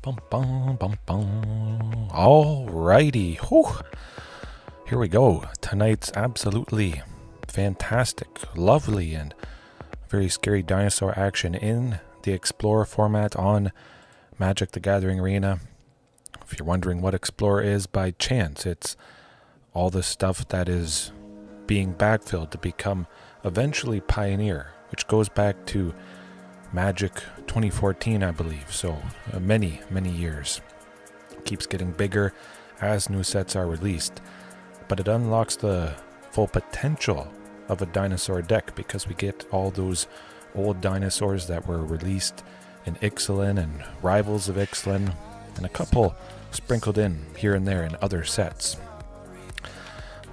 Bum, bum, bum, bum. Alrighty. Whew. Here we go. Tonight's absolutely fantastic, lovely, and very scary dinosaur action in the Explorer format on Magic the Gathering Arena. If you're wondering what Explorer is by chance, it's all the stuff that is being backfilled to become eventually Pioneer, which goes back to Magic 2014, I believe, so many years. Keeps getting bigger as new sets are released, but it unlocks the full potential of a dinosaur deck because we get all those old dinosaurs that were released in Ixalan and Rivals of Ixalan, and a couple sprinkled in here and there in other sets.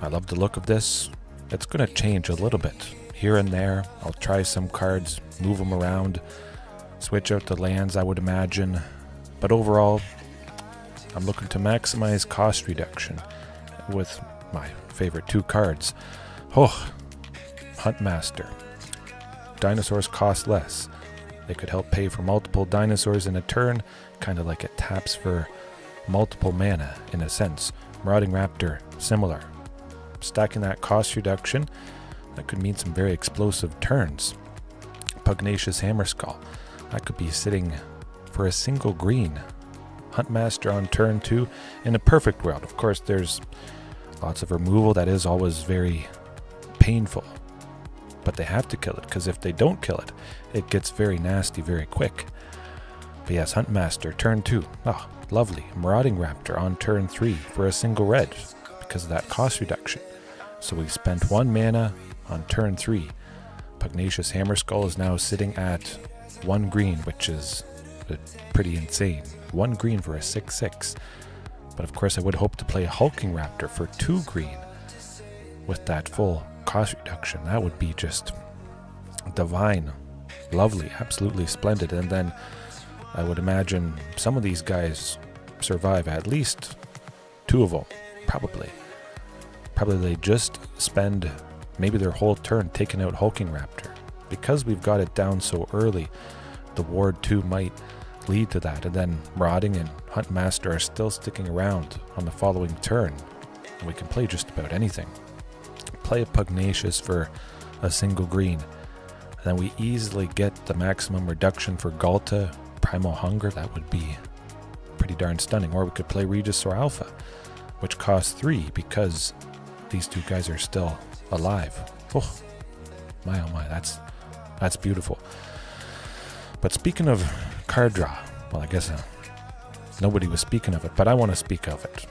I love the look of this. It's going to change a little bit here and there. I'll try some cards, move them around, switch out the lands, I would imagine. But overall, I'm looking to maximize cost reduction with my favorite two cards. Oh, Huntmaster. Dinosaurs cost less. They could help pay for multiple dinosaurs in a turn, kind of like it taps for multiple mana in a sense. Marauding Raptor, similar. Stacking that cost reduction, that could mean some very explosive turns. Pugnacious Hammerskull, that could be sitting for a single green. Huntmaster on turn 2 in a perfect world. Of course, there's lots of removal that is always very painful, but they have to kill it, because if they don't kill it, it gets very nasty very quick. But yes, Huntmaster, turn 2. Oh, lovely. Marauding Raptor on turn 3 for a single red because of that cost reduction. So we spent 1 mana on turn 3. Pugnacious Hammerskull is now sitting at 1 green, which is pretty insane. 1 green for a 6/6. But of course I would hope to play a Hulking Raptor for 2 green with that full cost reduction. That would be just divine, lovely, absolutely splendid. And then I would imagine some of these guys survive, at least 2 of them, probably. Probably they just spend maybe their whole turn taking out Hulking Raptor. Because we've got it down so early, the Ward 2 might lead to that, and then Marauding and Huntmaster are still sticking around on the following turn, and we can play just about anything. Play a Pugnacious for a single green, and then we easily get the maximum reduction for Ghalta, Primal Hunger. That would be pretty darn stunning. Or we could play Regisaur Alpha, which costs 3 because these two guys are still alive. Oh my, that's beautiful. But speaking of card draw, well, I guess nobody was speaking of it, but I want to speak of it.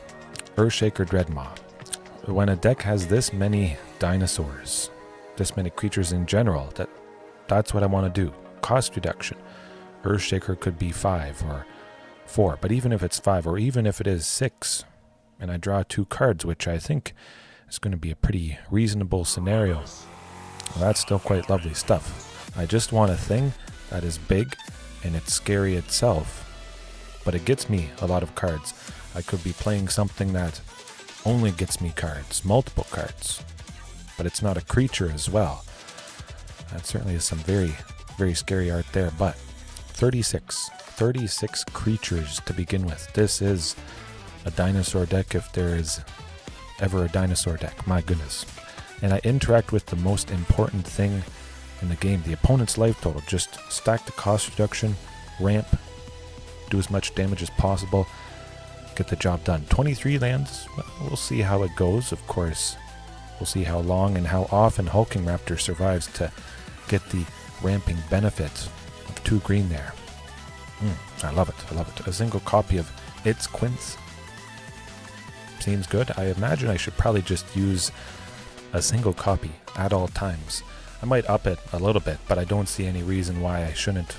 Earthshaker Dreadmaw. When a deck has this many dinosaurs, this many creatures in general, that's what I want to do. Cost reduction. Earthshaker could be 5 or 4, but even if it's 5 or even if it is 6, and I draw 2 cards, which I think is going to be a pretty reasonable scenario, well, that's still quite lovely stuff. I just want a thing that is big and it's scary itself, but it gets me a lot of cards. I could be playing something that only gets me cards, multiple cards, but it's not a creature as well. That certainly is some very scary art there, but 36 creatures to begin with. This is a dinosaur deck if there is ever a dinosaur deck, my goodness. And I interact with the most important thing in the game, the opponent's life total. Just stack the cost reduction, ramp, do as much damage as possible, get the job done. 23 lands, well, we'll see how it goes. Of course, we'll see how long and how often Hulking Raptor survives to get the ramping benefit of 2 green there. I love it. A single copy of It's Quince seems good. I imagine I should probably just use a single copy at all times. I might up it a little bit, but I don't see any reason why I shouldn't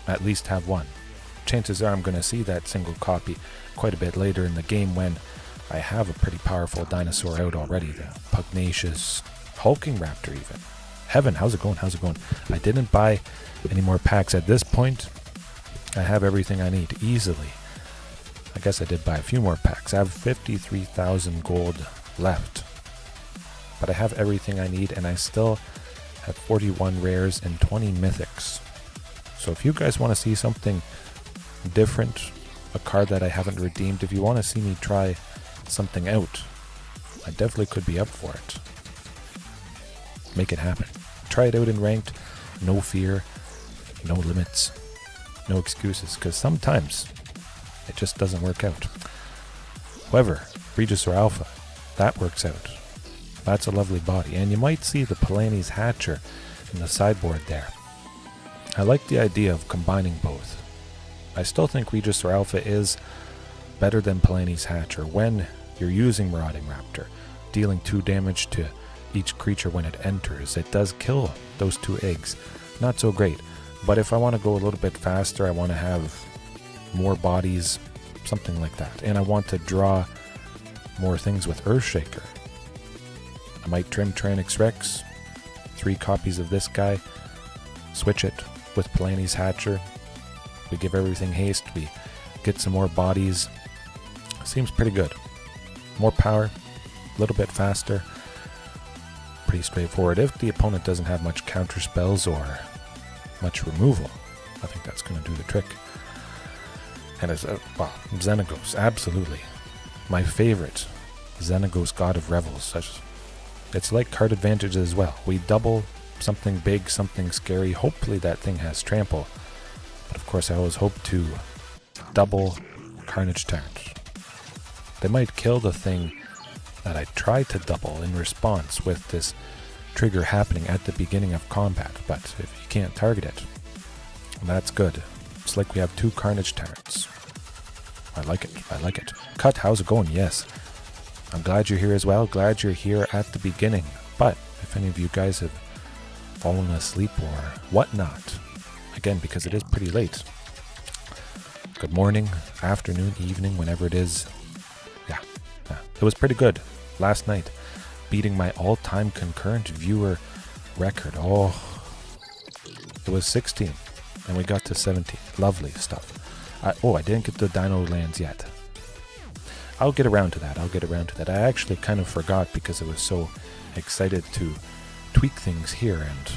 at least have 1. Chances are I'm going to see that single copy quite a bit later in the game when I have a pretty powerful dinosaur out already. The Pugnacious Hulking Raptor even. Heaven, how's it going? I didn't buy any more packs at this point. I have everything I need easily. I guess I did buy a few more packs. I have 53,000 gold left. But I have everything I need, and I still have 41 rares and 20 mythics. So if you guys want to see something different, a card that I haven't redeemed. If you want to see me try something out, I definitely could be up for it. Make it happen. Try it out in ranked. No fear, no limits, no excuses, because sometimes it just doesn't work out. However, Regisaur Alpha, that works out. That's a lovely body, and you might see the Palani's Hatcher in the sideboard there. I like the idea of combining both. I still think Regisaur Alpha is better than Palani's Hatcher when you're using Marauding Raptor, dealing 2 damage to each creature when it enters. It does kill those 2 eggs. Not so great, but if I want to go a little bit faster, I want to have more bodies, something like that, and I want to draw more things with Earthshaker. I might trim Tyrranax Rex, 3 copies of this guy, switch it with Palani's Hatcher. We give everything haste, we get some more bodies. Seems pretty good. More power, a little bit faster. Pretty straightforward. If the opponent doesn't have much counter spells or much removal, I think that's going to do the trick. And it's, Xenagos, absolutely. My favorite, Xenagos, God of Revels. It's like card advantage as well. We double something big, something scary. Hopefully that thing has trample. But of course I always hope to double Carnage Tyrant. They might kill the thing that I tried to double in response with this trigger happening at the beginning of combat, but if you can't target it, that's good. It's like we have 2 Carnage Tyrants. I like it, I like it. Cut, how's it going? Yes. I'm glad you're here as well, glad you're here at the beginning, but if any of you guys have fallen asleep or whatnot, again, because it is pretty late, good morning, afternoon, evening, whenever it is. Yeah, it was pretty good last night, beating my all-time concurrent viewer record. Oh, it was 16 and we got to 17. Lovely stuff. I didn't get the Dino lands yet. I'll get around to that. I actually kind of forgot because I was so excited to tweak things here and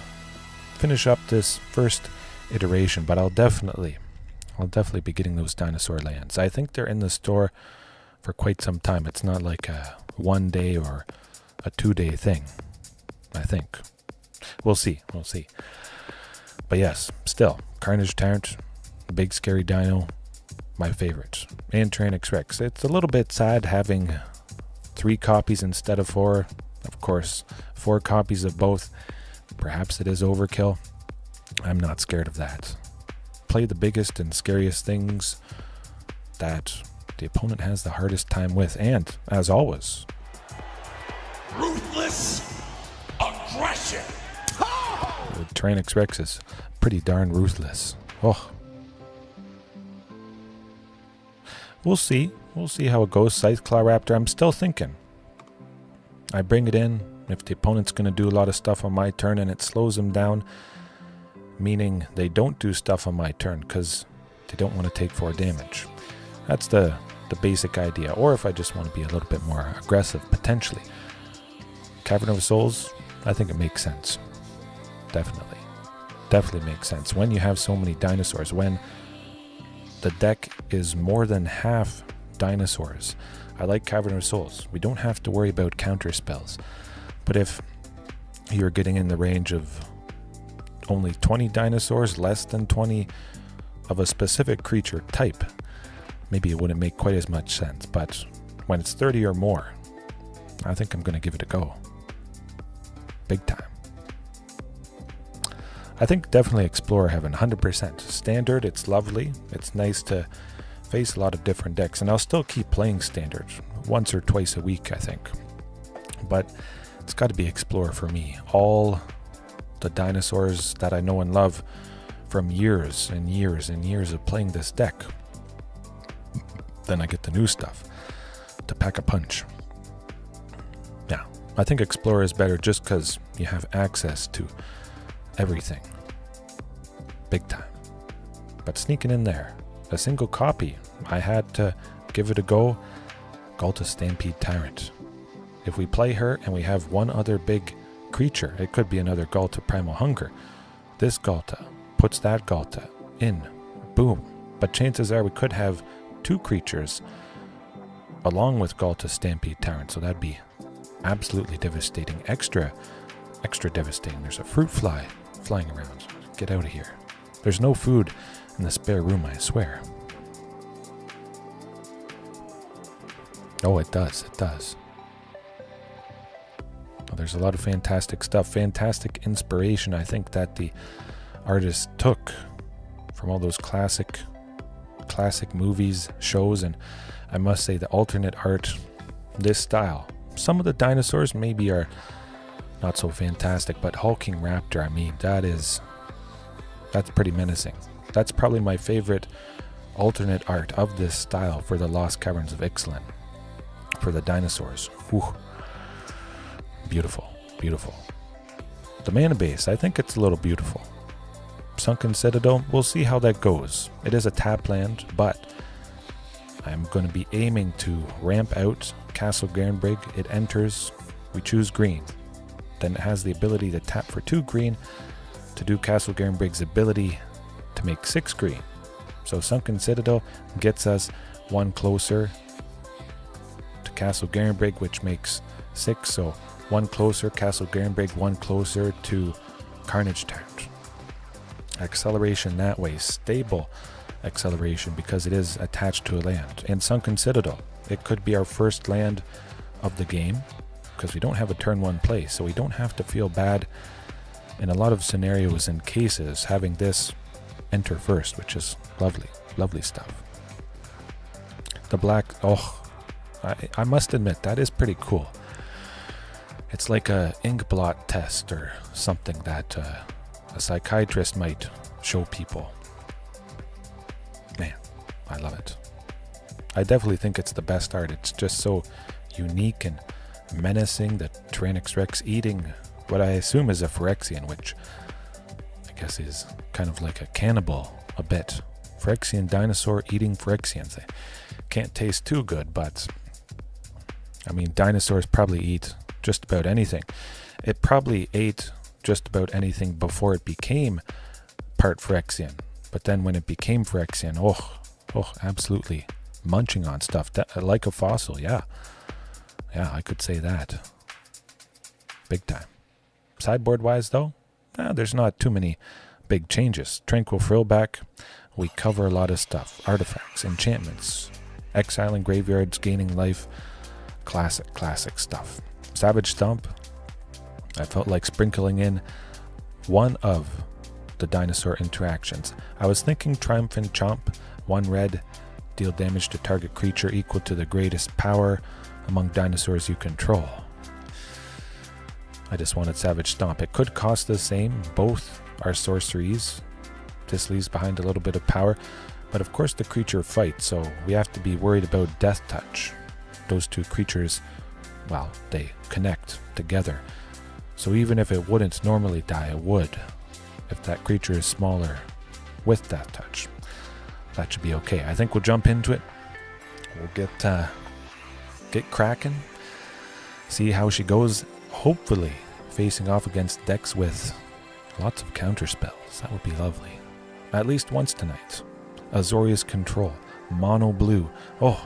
finish up this first iteration, but I'll definitely be getting those dinosaur lands. I think they're in the store for quite some time. It's not like a 1 day or a 2 day thing, I think. We'll see. But yes, still, Carnage Tyrant, Big Scary Dino, my favorite. And Tyrranax Rex. It's a little bit sad having 3 copies instead of 4. Of course, 4 copies of both. Perhaps it is overkill. I'm not scared of that. Play the biggest and scariest things that the opponent has the hardest time with, and as always, ruthless aggression. Tyrranax Rex is pretty darn ruthless. Oh, we'll see how it goes. Scytheclaw Raptor, I'm still thinking I bring it in if the opponent's going to do a lot of stuff on my turn and it slows them down, meaning they don't do stuff on my turn because they don't want to take 4 damage. That's the basic idea. Or if I just want to be a little bit more aggressive, potentially. Cavern of Souls, I think it makes sense. Definitely makes sense. When you have so many dinosaurs, when the deck is more than half dinosaurs, I like Cavern of Souls. We don't have to worry about counter spells. But if you're getting in the range of only 20 dinosaurs, less than 20 of a specific creature type, maybe it wouldn't make quite as much sense. But when it's 30 or more, I think I'm going to give it a go. Big time. I think definitely Explorer Heaven, 100%. Standard, it's lovely. It's nice to face a lot of different decks, and I'll still keep playing Standard once or twice a week, I think. But it's got to be Explorer for me. All the dinosaurs that I know and love from years and years and years of playing this deck. Then I get the new stuff to pack a punch. Yeah, I think Explorer is better just because you have access to everything. Big time. But sneaking in there, a single copy, I had to give it a go. Ghalta Stampede Tyrant. If we play her and we have one other big creature, it could be another Ghalta Primal Hunger. This Ghalta puts that Ghalta in. Boom. But chances are we could have 2 creatures along with Ghalta Stampede Tyrant, so that'd be absolutely devastating. Extra devastating. There's a fruit fly flying around. Get out of here. There's no food in the spare room, I swear. Oh, it does. Well, there's a lot of fantastic stuff, fantastic inspiration, I think, that the artist took from all those classic movies, shows, and I must say the alternate art, this style. Some of the dinosaurs maybe are not so fantastic, but Hulking Raptor, I mean, that's pretty menacing. That's probably my favorite alternate art of this style for the Lost Caverns of Ixalan, for the dinosaurs. Whew. Beautiful. The mana base, I think it's a little beautiful. Sunken Citadel, we'll see how that goes. It is a tap land, but I'm going to be aiming to ramp out Castle Garenbrig. It enters, we choose green. Then it has the ability to tap for 2 green to do Castle Garenbrig's ability to make 6 green. So Sunken Citadel gets us 1 closer to Castle Garenbrig, which makes 6. So 1 closer, Castle Garenbrig, 1 closer to Carnage Tyrant. Acceleration that way, stable acceleration because it is attached to a land. And Sunken Citadel, it could be our first land of the game because we don't have a turn 1 play, so we don't have to feel bad in a lot of scenarios and cases having this enter first, which is lovely stuff. The black, I must admit, that is pretty cool. It's like a ink blot test or something that a psychiatrist might show people. Man, I love it. I definitely think it's the best art. It's just so unique and menacing. The Tyrranax Rex eating what I assume is a Phyrexian, which I guess is kind of like a cannibal a bit. Phyrexian dinosaur eating Phyrexians. They can't taste too good, but I mean, dinosaurs probably eat just about anything. It probably ate just about anything before it became part Phyrexian. But then when it became Phyrexian, absolutely munching on stuff. Like a fossil, yeah. Yeah, I could say that. Big time. Sideboard-wise, though, there's not too many big changes. Tranquil Frillback, we cover a lot of stuff. Artifacts, enchantments, exiling graveyards, gaining life. Classic stuff. Savage Stomp, I felt like sprinkling in one of the dinosaur interactions. I was thinking Triumphant Chomp, 1 red, deal damage to target creature equal to the greatest power among dinosaurs you control. I just wanted Savage Stomp. It could cost the same. Both are sorceries. This leaves behind a little bit of power, but of course the creature fights, so we have to be worried about Death Touch. Those 2 creatures, well, they connect together. So even if it wouldn't normally die, it would. If that creature is smaller with Death Touch, that should be okay. I think we'll jump into it. We'll get cracking. See how she goes. Hopefully facing off against decks with lots of counter spells. That would be lovely. At least once tonight. Azorius Control. Mono blue. Oh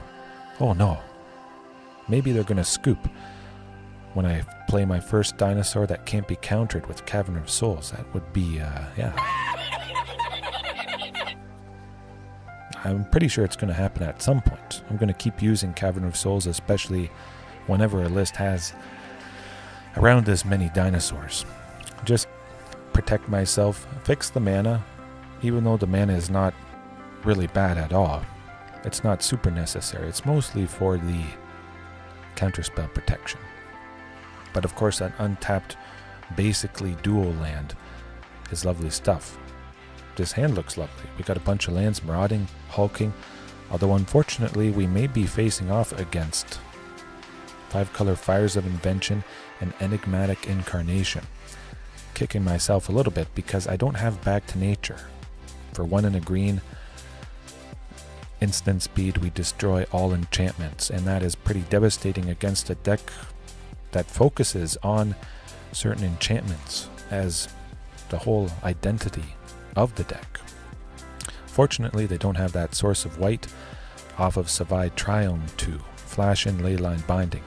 no. Maybe they're going to scoop when I play my first dinosaur that can't be countered with Cavern of Souls. That would be, yeah. I'm pretty sure it's going to happen at some point. I'm going to keep using Cavern of Souls, especially whenever a list has around this many dinosaurs. Just protect myself, fix the mana, even though the mana is not really bad at all. It's not super necessary. It's mostly for the counterspell protection. But of course, that untapped, basically dual land is lovely stuff. This hand looks lovely. We got a bunch of lands, marauding, hulking, although unfortunately we may be facing off against 5-color Fires of Invention and Enigmatic Incarnation. Kicking myself a little bit because I don't have Back to Nature. For 1 and a green, instant speed, we destroy all enchantments, and that is pretty devastating against a deck that focuses on certain enchantments as the whole identity of the deck. Fortunately, they don't have that source of white. off of Savai Triome to flash in Leyline Binding.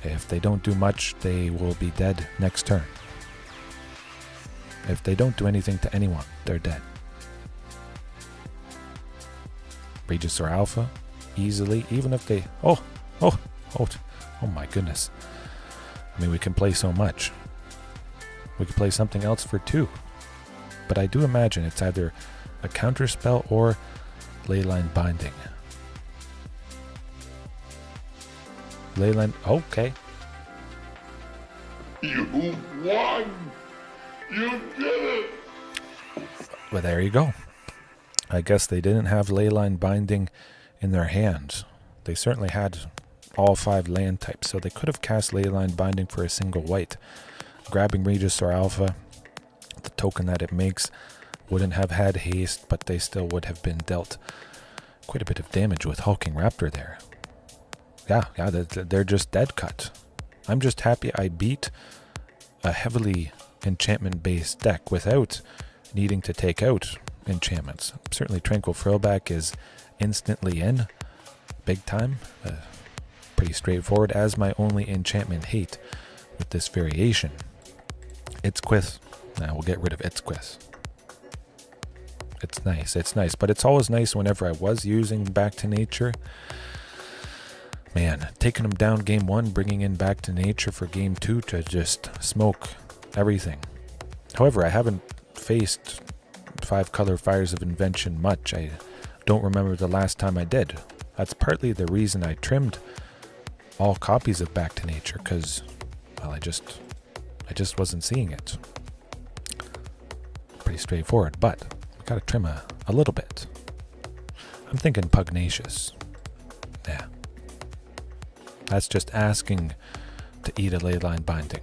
If they don't do much, they will be dead next turn. If they don't do anything to anyone, they're dead. Regisaur Alpha, easily, even if they... Oh my goodness. I mean, we can play so much. We could play something else for 2. But I do imagine it's either a counterspell or Leyline Binding. Leyline... Okay. You won! You did it! Well, there you go. I guess they didn't have Leyline Binding in their hands. They certainly had all 5 land types, so they could have cast Leyline Binding for a single white. Grabbing Regisaur Alpha, the token that it makes, wouldn't have had haste, but they still would have been dealt quite a bit of damage with Hulking Raptor there. Yeah, they're just dead cut. I'm just happy I beat a heavily enchantment-based deck without needing to take out enchantments. Certainly Tranquil Frillback is instantly in, big time. Pretty straightforward, as my only enchantment hate with this variation. Itzquith. Now we'll get rid of Itzquith. It's nice, but it's always nice whenever I was using Back to Nature. Man, taking them down game 1, bringing in Back to Nature for game 2 to just smoke everything. However, I haven't faced 5-color Fires of Invention much. I don't remember the last time I did. That's partly the reason I trimmed all copies of Back to Nature, because, well, I just wasn't seeing it. Pretty straightforward, but I gotta trim a little bit. I'm thinking Pugnacious. Yeah. That's just asking to eat a Leyline Binding.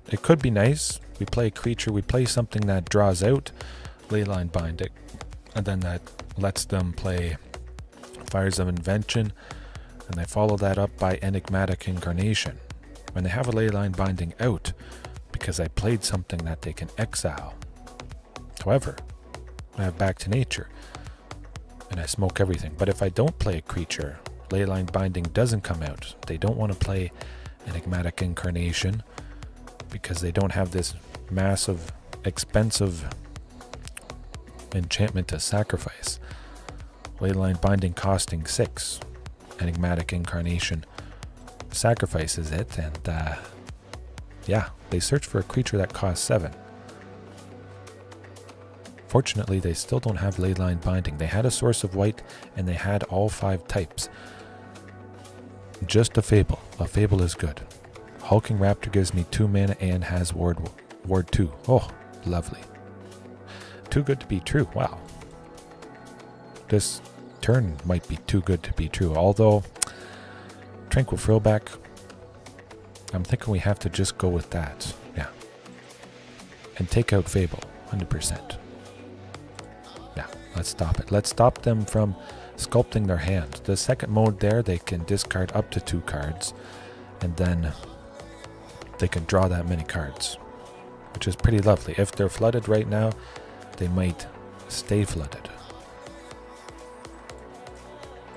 It could be nice. We play a creature, we play something that draws out Leyline Binding, and then that lets them play Fires of Invention, and they follow that up by Enigmatic Incarnation. When they have a Leyline Binding out, because I played something that they can exile. However, I have Back to Nature, and I smoke everything. But if I don't play a creature, Leyline Binding doesn't come out. They don't want to play Enigmatic Incarnation because they don't have this massive, expensive enchantment to sacrifice. Leyline Binding costing 6. Enigmatic Incarnation sacrifices it, and yeah, they search for a creature that costs 7. Fortunately, they still don't have Leyline Binding. They had a source of white, and they had all 5 types. Just a Fable. A Fable is good. Hulking Raptor gives me 2 mana and has Ward 2. Oh, lovely. Too good to be true. Wow. This turn might be too good to be true. Although, Tranquil Frillback, I'm thinking we have to just go with that. Yeah. And take out Fable. 100%. Yeah, let's stop it. Let's stop them from sculpting their hand. The second mode there, they can discard up to 2 cards, and then they can draw that many cards, which is pretty lovely. If they're flooded right now, they might stay flooded.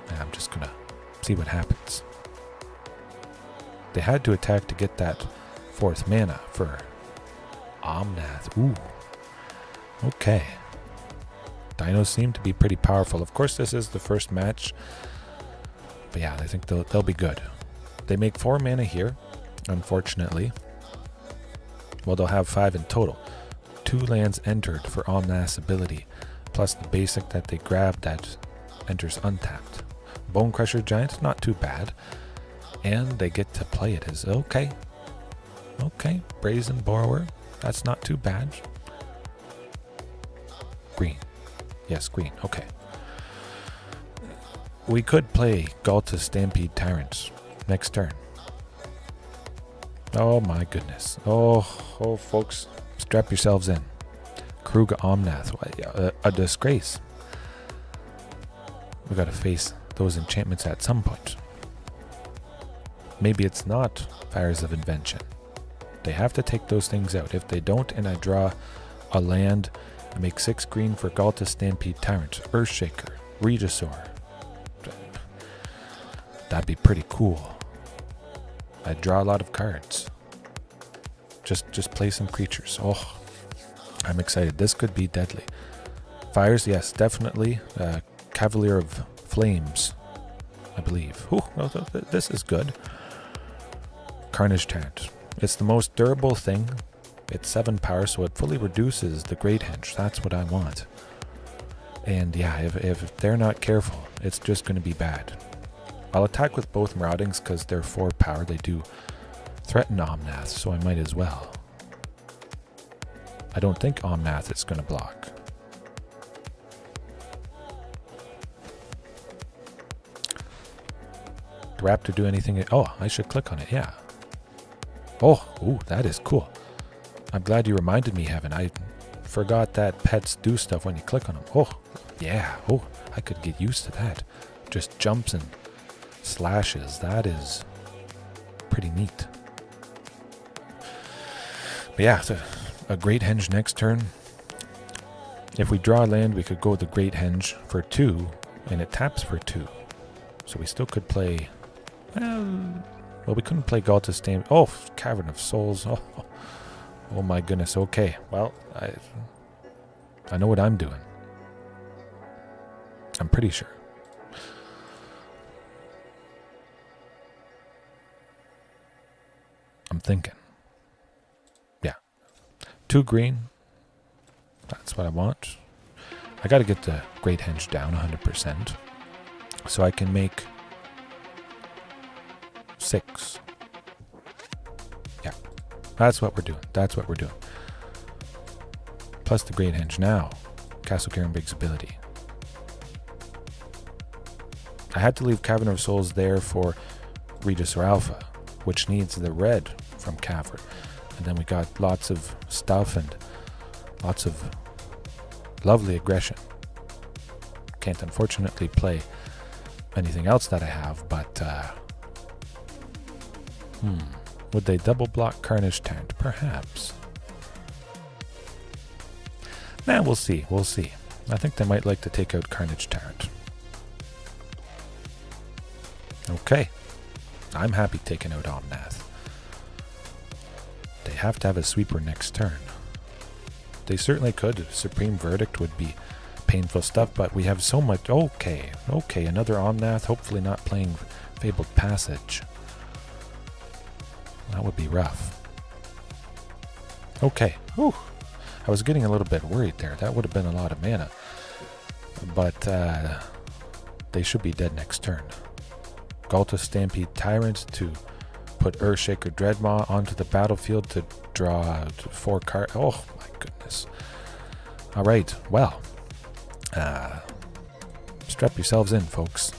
And I'm just gonna see what happens. They had to attack to get that 4th mana for Omnath. Ooh. Okay. Dinos seem to be pretty powerful. Of course, this is the first match. But yeah, I think they'll be good. They make 4 mana here, unfortunately. Well, they'll have 5 in total. 2 lands entered for Omnath's ability, plus the basic that they grab that enters untapped. Bone Crusher Giant, not too bad. And they get to play it as okay. Okay, Brazen Borrower, that's not too bad. Green. Yes, green, okay. We could play Ghalta Stampede Tyrant next turn. Oh my goodness. Oh, folks, strap yourselves in. Kruga Omnath, a disgrace. We gotta face those enchantments at some point. Maybe it's not Fires of Invention. They have to take those things out. If they don't, and I draw a land, I make 6 green for Ghalta Stampede Tyrant, Earthshaker, Regisaur. That'd be pretty cool. I'd draw a lot of cards. Just play some creatures. Oh, I'm excited. This could be deadly. Fires, yes, definitely. Cavalier of Flames, I believe. Ooh, well, this is good. Carnage Tyrant. It's the most durable thing. It's 7 power, so it fully reduces the Great Henge. That's what I want. And yeah, if they're not careful, it's just going to be bad. I'll attack with both Maraudings because they're 4 power. They do threaten Omnath, so I might as well. I don't think Omnath is going to block. Did Raptor do anything? Oh, I should click on it, yeah. Oh, ooh, that is cool. I'm glad you reminded me, Heaven. I forgot that pets do stuff when you click on them. Oh, yeah. Oh, I could get used to that. Just jumps and slashes. That is pretty neat. But yeah, so a Great Henge next turn. If we draw land, we could go the Great Henge for 2, and it taps for 2. So we still could play... Well, we couldn't play Ghalta Stampede. Oh, Cavern of Souls. Oh my goodness. Okay. Well, I know what I'm doing. I'm pretty sure. I'm thinking. Yeah. 2 green. That's what I want. I got to get the Great Henge down 100%. So I can make 6. Yeah. That's what we're doing. That's what we're doing. Plus the Great Henge now. Castle Garenbig's ability. I had to leave Cavern of Souls there for Regis or Alpha, which needs the red from Cavern. And then we got lots of stuff and lots of lovely aggression. Can't unfortunately play anything else that I have, but would they double block Carnage Tyrant? Perhaps. Nah, we'll see. We'll see. I think they might like to take out Carnage Tyrant. Okay. I'm happy taking out Omnath. They have to have a sweeper next turn. They certainly could. Supreme Verdict would be painful stuff, but we have so much. Okay, another Omnath. Hopefully not playing Fabled Passage. That would be rough. Okay. Whew. I was getting a little bit worried there. That would have been a lot of mana. But they should be dead next turn. Ghalta Stampede Tyrant to put Earthshaker Dreadmaw onto the battlefield to draw 4 cards. Oh my goodness. Alright, well. Strap yourselves in, folks.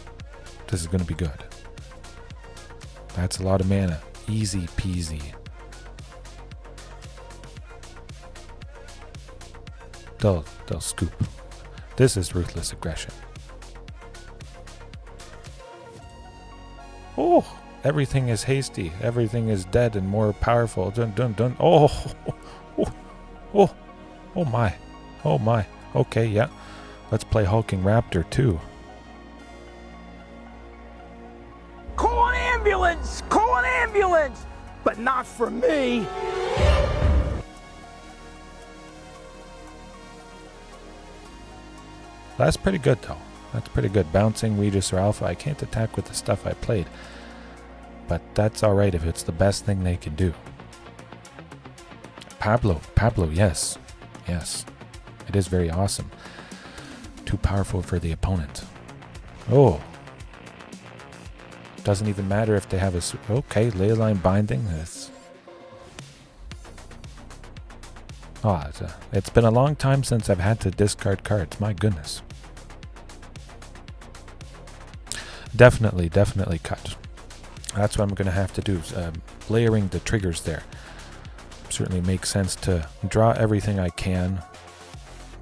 This is going to be good. That's a lot of mana. Easy peasy. They'll scoop. This is ruthless aggression. Oh, everything is hasty. Everything is dead and more powerful. Dun dun dun. Oh my. Oh my. Okay, yeah. Let's play Hulking Raptor too. Call an ambulance! Call an ambulance! But not for me! That's pretty good though. That's pretty good. Bouncing Regis or Alpha. I can't attack with the stuff I played. But that's alright if it's the best thing they can do. Pablo, yes. Yes. It is very awesome. Too powerful for the opponent. Oh. Doesn't even matter if they have a... Okay, Leyline Binding. It's been a long time since I've had to discard cards. My goodness. Definitely cut. That's what I'm going to have to do. Layering the triggers there. Certainly makes sense to draw everything I can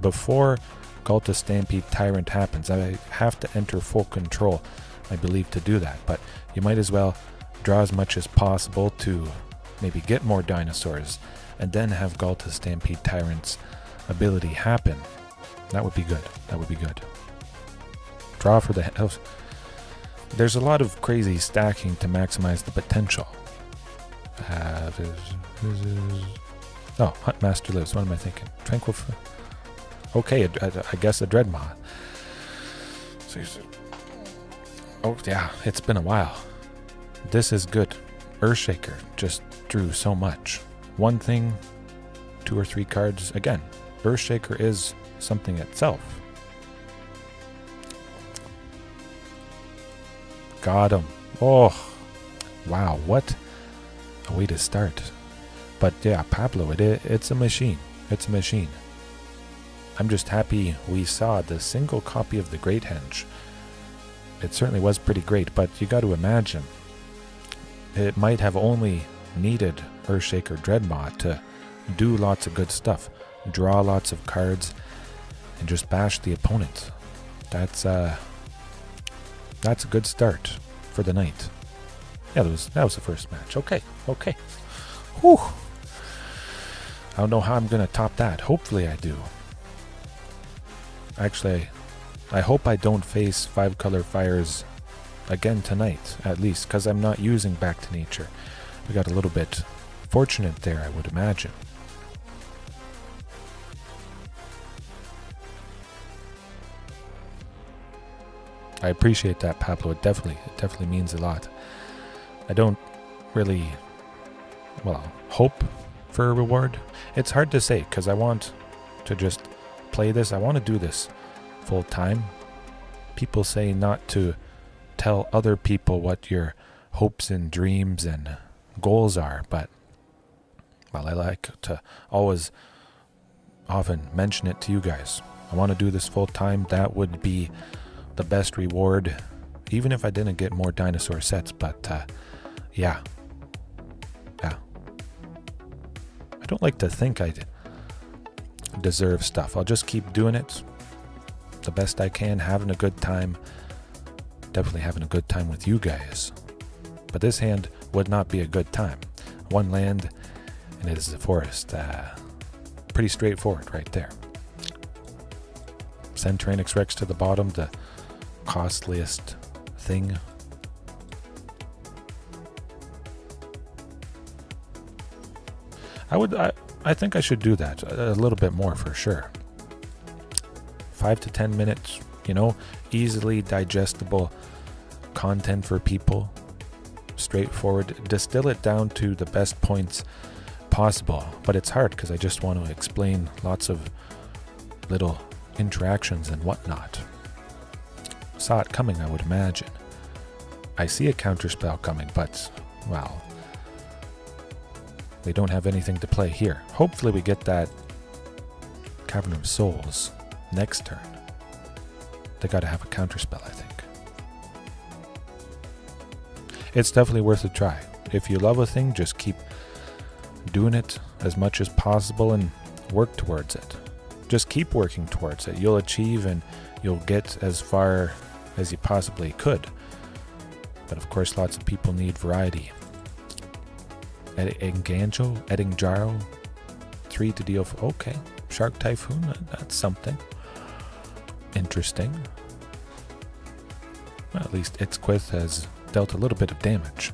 before Ghalta Stampede Tyrant happens. I have to enter full control, I believe, to do that. But you might as well draw as much as possible to maybe get more dinosaurs and then have Ghalta Stampede Tyrant's ability happen. That would be good. That would be good. Draw for the... there's a lot of crazy stacking to maximize the potential. Oh, Huntmaster lives. What am I thinking? Tranquil. Okay, I guess a Dreadmaw. Oh yeah, it's been a while. This is good. Earthshaker just drew so much. One thing, 2 or 3 cards. Again, Earthshaker is something itself. Got him. Oh, wow, what a way to start. But yeah, Pablo, it's a machine. It's a machine. I'm just happy we saw the single copy of the Great Henge. It certainly was pretty great, but you got to imagine, it might have only needed Earthshaker Dreadmaw to do lots of good stuff, draw lots of cards, and just bash the opponent. That's a good start for the night. Yeah, that was the first match. Okay. Whew. I don't know how I'm going to top that. Hopefully I do. Actually, I hope I don't face 5-color fires again tonight, at least, because I'm not using Back to Nature. We got a little bit fortunate there, I would imagine. I appreciate that, Pablo. It definitely means a lot. I don't really, hope for a reward. It's hard to say, because I want to just play this. I want to do this full time. People say not to tell other people what your hopes and dreams and goals are, but I like to always often mention it to you guys. I want to do this full time. That would be the best reward, even if I didn't get more dinosaur sets. But yeah, I don't like to think I deserve stuff. I'll just keep doing it the best I can, having a good time. Definitely having a good time with you guys. But this hand would not be a good time. 1 land, and it is a forest. Pretty straightforward right there. Send Tyrranax Rex to the bottom, the costliest thing. I think I should do that a little bit more for sure. 5 to 10 minutes, easily digestible content for people. Straightforward. Distill it down to the best points possible. But it's hard because I just want to explain lots of little interactions and whatnot. Saw it coming, I would imagine. I see a counterspell coming, but, we don't have anything to play here. Hopefully we get that Cavern of Souls next turn. They gotta have a counterspell, I think. It's definitely worth a try. If you love a thing, just keep doing it as much as possible and work towards it. Just keep working towards it. You'll achieve and you'll get as far as you possibly could. But of course, lots of people need variety. Edingjaro, 3 to deal for. Okay, Shark Typhoon, that's something interesting. Well, at least its Quith has dealt a little bit of damage.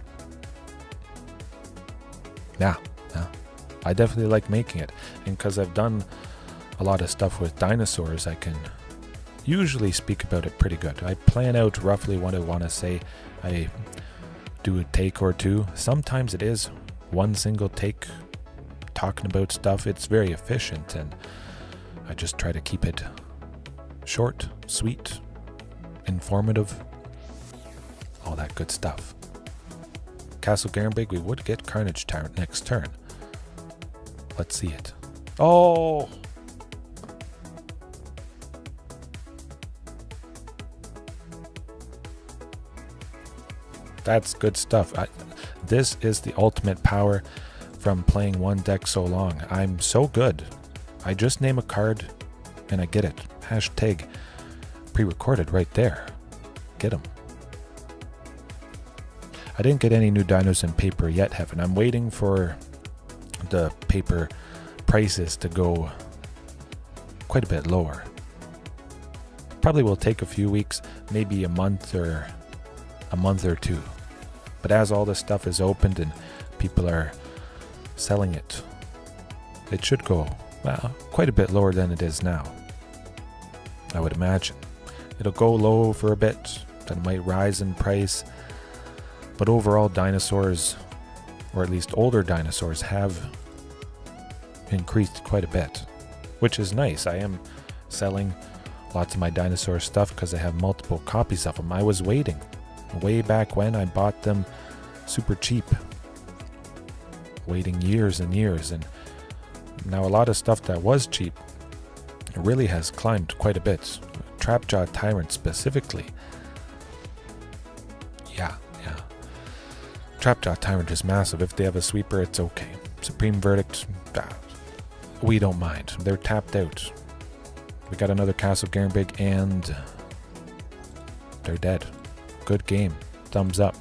Yeah, I definitely like making it, and because I've done a lot of stuff with dinosaurs, I can usually speak about it pretty good. I plan out roughly what I want to say. I do a take or two. Sometimes it is one single take talking about stuff. It's very efficient, and I just try to keep it short, sweet, informative, all that good stuff. Castle Garenbig, we would get Carnage Tyrant next turn. Let's see it. Oh! That's good stuff. This is the ultimate power from playing one deck so long. I'm so good. I just name a card and I get it. Hashtag pre-recorded right there. Get them. I didn't get any new dinos in paper yet, Heaven. I'm waiting for the paper prices to go quite a bit lower. Probably will take a few weeks, maybe a month or a month or two. But as all this stuff is opened and people are selling it, it should go, well, quite a bit lower than it is now, I would imagine. It'll go low for a bit, then it might rise in price. But overall, dinosaurs, or at least older dinosaurs, have increased quite a bit, which is nice. I am selling lots of my dinosaur stuff because I have multiple copies of them. I was waiting way back when I bought them super cheap, waiting years and years, and now a lot of stuff that was cheap really has climbed quite a bit. Trapjaw Tyrant specifically. Yeah. Trapjaw Tyrant is massive. If they have a sweeper, it's okay. Supreme Verdict, we don't mind. They're tapped out. We got another Castle Garenbig and they're dead. Good game. Thumbs up.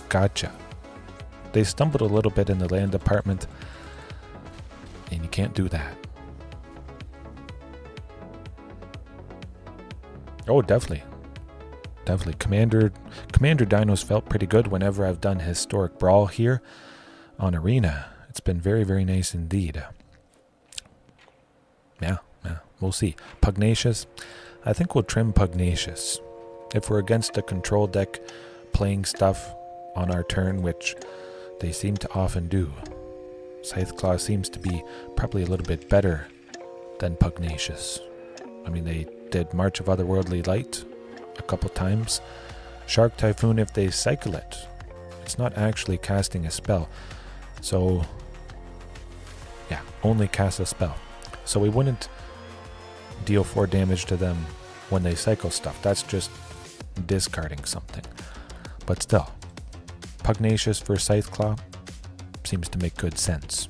Gotcha. They stumbled a little bit in the land department, and you can't do that. Oh, definitely. Commander Dinos felt pretty good whenever I've done Historic Brawl here on Arena. It's been very, very nice indeed. Yeah, we'll see. Pugnacious. I think we'll trim Pugnacious. If we're against a control deck playing stuff on our turn, which they seem to often do, Scytheclaw seems to be probably a little bit better than Pugnacious. I mean, they did March of Otherworldly Light a couple times. Shark Typhoon, if they cycle it, it's not actually casting a spell. So, yeah, only cast a spell. So we wouldn't deal 4 damage to them when they cycle stuff. That's just discarding something. But still, Pugnacious for Scytheclaw seems to make good sense.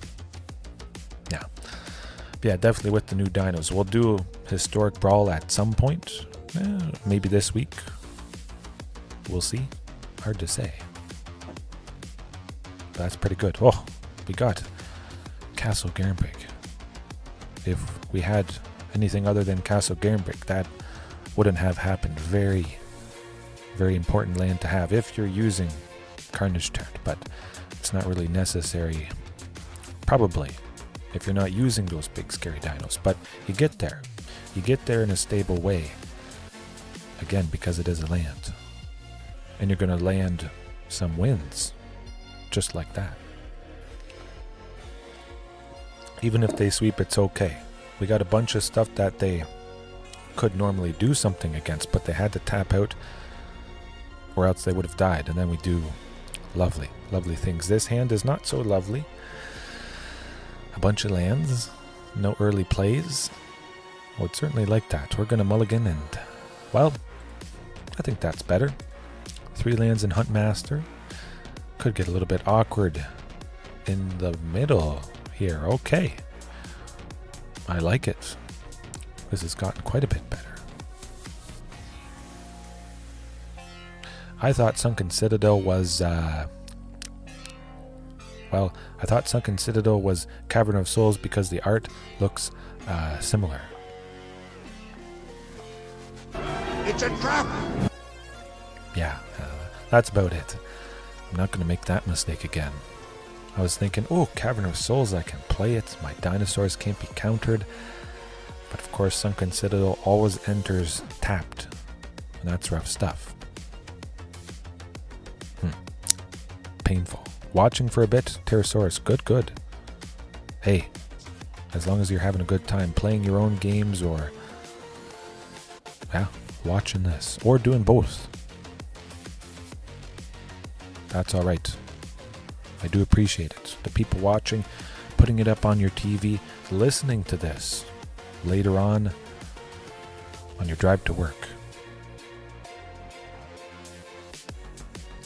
Yeah, definitely with the new dinos. We'll do Historic Brawl at some point. Maybe this week. We'll see. Hard to say. That's pretty good. Oh, we got Castle Garenbig. If we had anything other than Castle Garenbig, that wouldn't have happened. Very, very important land to have if you're using Carnage Tyrant, but it's not really necessary, probably, if you're not using those big scary dinos. But you get there. You get there in a stable way. Again, because it is a land. And you're going to land some wins. Just like that. Even if they sweep, it's okay. We got a bunch of stuff that they could normally do something against, but they had to tap out, or else they would have died. And then we do lovely, lovely things. This hand is not so lovely. A bunch of lands, no early plays. I would certainly like that. We're going to mulligan and, well, I think that's better. 3 lands in Huntmaster. Could get a little bit awkward in the middle here. Okay. I like it. This has gotten quite a bit better. I thought Sunken Citadel was, I thought Sunken Citadel was Cavern of Souls because the art looks similar. It's a trap! Yeah, that's about it. I'm not going to make that mistake again. I was thinking, oh, Cavern of Souls, I can play it. My dinosaurs can't be countered. But of course, Sunken Citadel always enters tapped. And that's rough stuff. Painful. Watching for a bit, Pterosaurus, good. Hey, as long as you're having a good time playing your own games or, watching this. Or doing both. That's alright. I do appreciate it. The people watching, putting it up on your TV, listening to this later on your drive to work.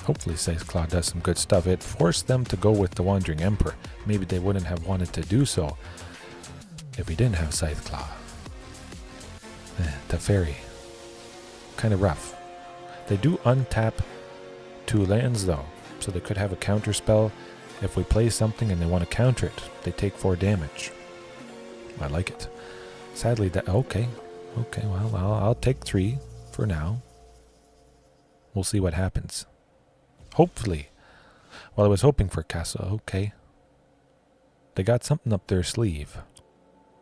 Hopefully Scytheclaw does some good stuff. It forced them to go with the Wandering Emperor. Maybe they wouldn't have wanted to do so if we didn't have Scytheclaw. The fairy. Kind of rough. They do untap 2 lands though, so they could have a counter spell. If we play something and they want to counter it, they take 4 damage. I like it. Sadly, that okay, well, I'll take 3 for now. We'll see what happens. Hopefully. Well, I was hoping for Castle. Okay. They got something up their sleeve.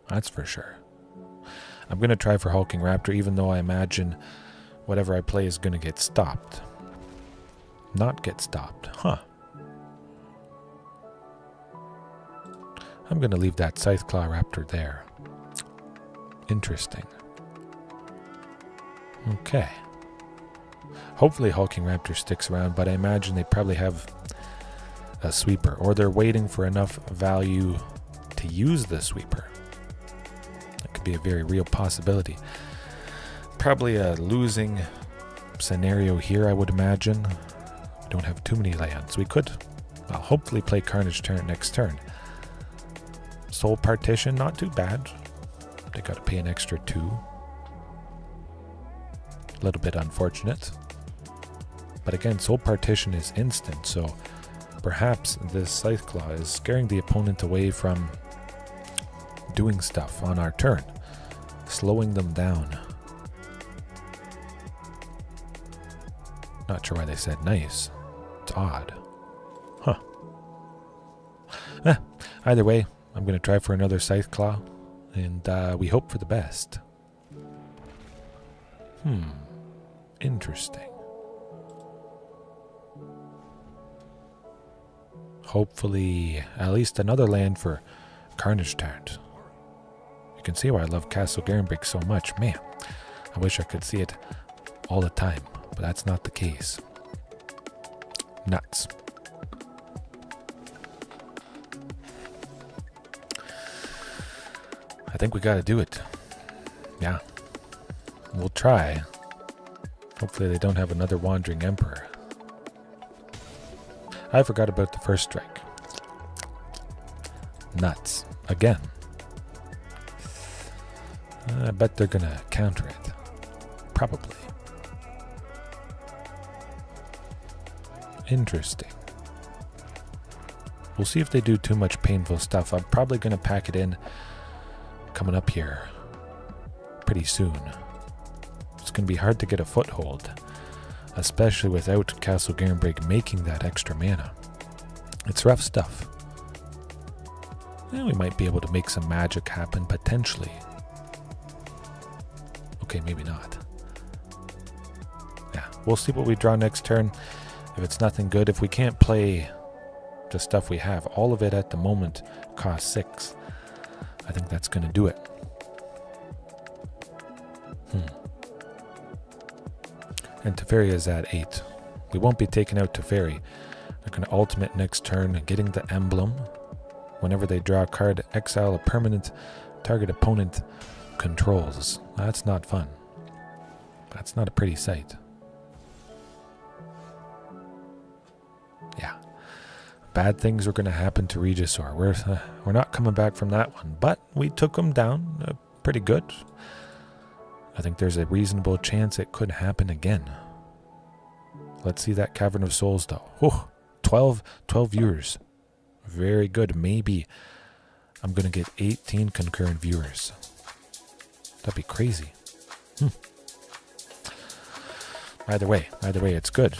That's for sure. I'm going to try for Hulking Raptor, even though I imagine whatever I play is going to get stopped. Not get stopped. Huh. I'm going to leave that Scytheclaw Raptor there. Interesting. Okay. Hopefully Hulking Raptor sticks around, but I imagine they probably have a sweeper, or they're waiting for enough value to use the sweeper. That could be a very real possibility. Probably a losing scenario here, I would imagine. We don't have too many lands. We could, well, hopefully play Carnage Tyrant next turn. Soul Partition, not too bad. They got to pay an extra 2. A little bit unfortunate. But again, Soul Partition is instant, so perhaps this Scytheclaw is scaring the opponent away from doing stuff on our turn, slowing them down. Not sure why they said nice. It's odd. Huh. Either way, I'm going to try for another Scytheclaw, and we hope for the best. Interesting. Hopefully, at least another land for Carnage Tyrant. You can see why I love Castle Garenbrick so much. Man, I wish I could see it all the time, but that's not the case. Nuts. I think we gotta do it. Yeah. We'll try. Hopefully they don't have another Wandering Emperor. I forgot about the first strike. Nuts. Again. I bet they're gonna counter it. Probably. Interesting. We'll see if they do too much painful stuff. I'm probably gonna pack it in coming up here pretty soon. It's gonna be hard to get a foothold, especially without Castle Garenbrick making that extra mana. It's rough stuff. We might be able to make some magic happen, potentially. Okay, maybe not. Yeah, we'll see what we draw next turn. If it's nothing good, if we can't play the stuff we have, all of it at the moment costs 6. I think that's going to do it. And Teferi is at 8. We won't be taking out Teferi. They're going to ultimate next turn, getting the emblem. Whenever they draw a card, exile a permanent target opponent controls. That's not fun. That's not a pretty sight. Yeah. Bad things are going to happen to Regisaur. We're not coming back from that one, but we took them down pretty good. I think there's a reasonable chance it could happen again. Let's see that Cavern of Souls, though. Oh, 12 viewers. Very good. Maybe I'm going to get 18 concurrent viewers. That'd be crazy. Either way, it's good.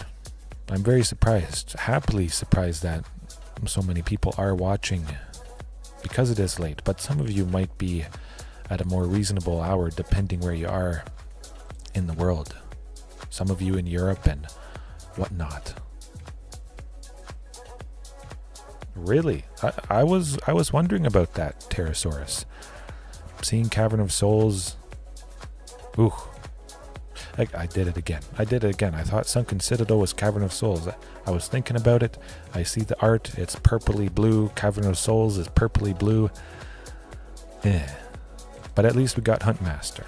I'm very surprised, happily surprised that so many people are watching because it is late, but some of you might be at a more reasonable hour depending where you are in the world. Some of you in Europe and whatnot. Really? I was wondering about that, Pterosaurus. Seeing Cavern of Souls. Ooh. I did it again. I thought Sunken Citadel was Cavern of Souls. I was thinking about it. I see the art. It's purpley blue. Cavern of Souls is purpley blue. But at least we got Huntmaster.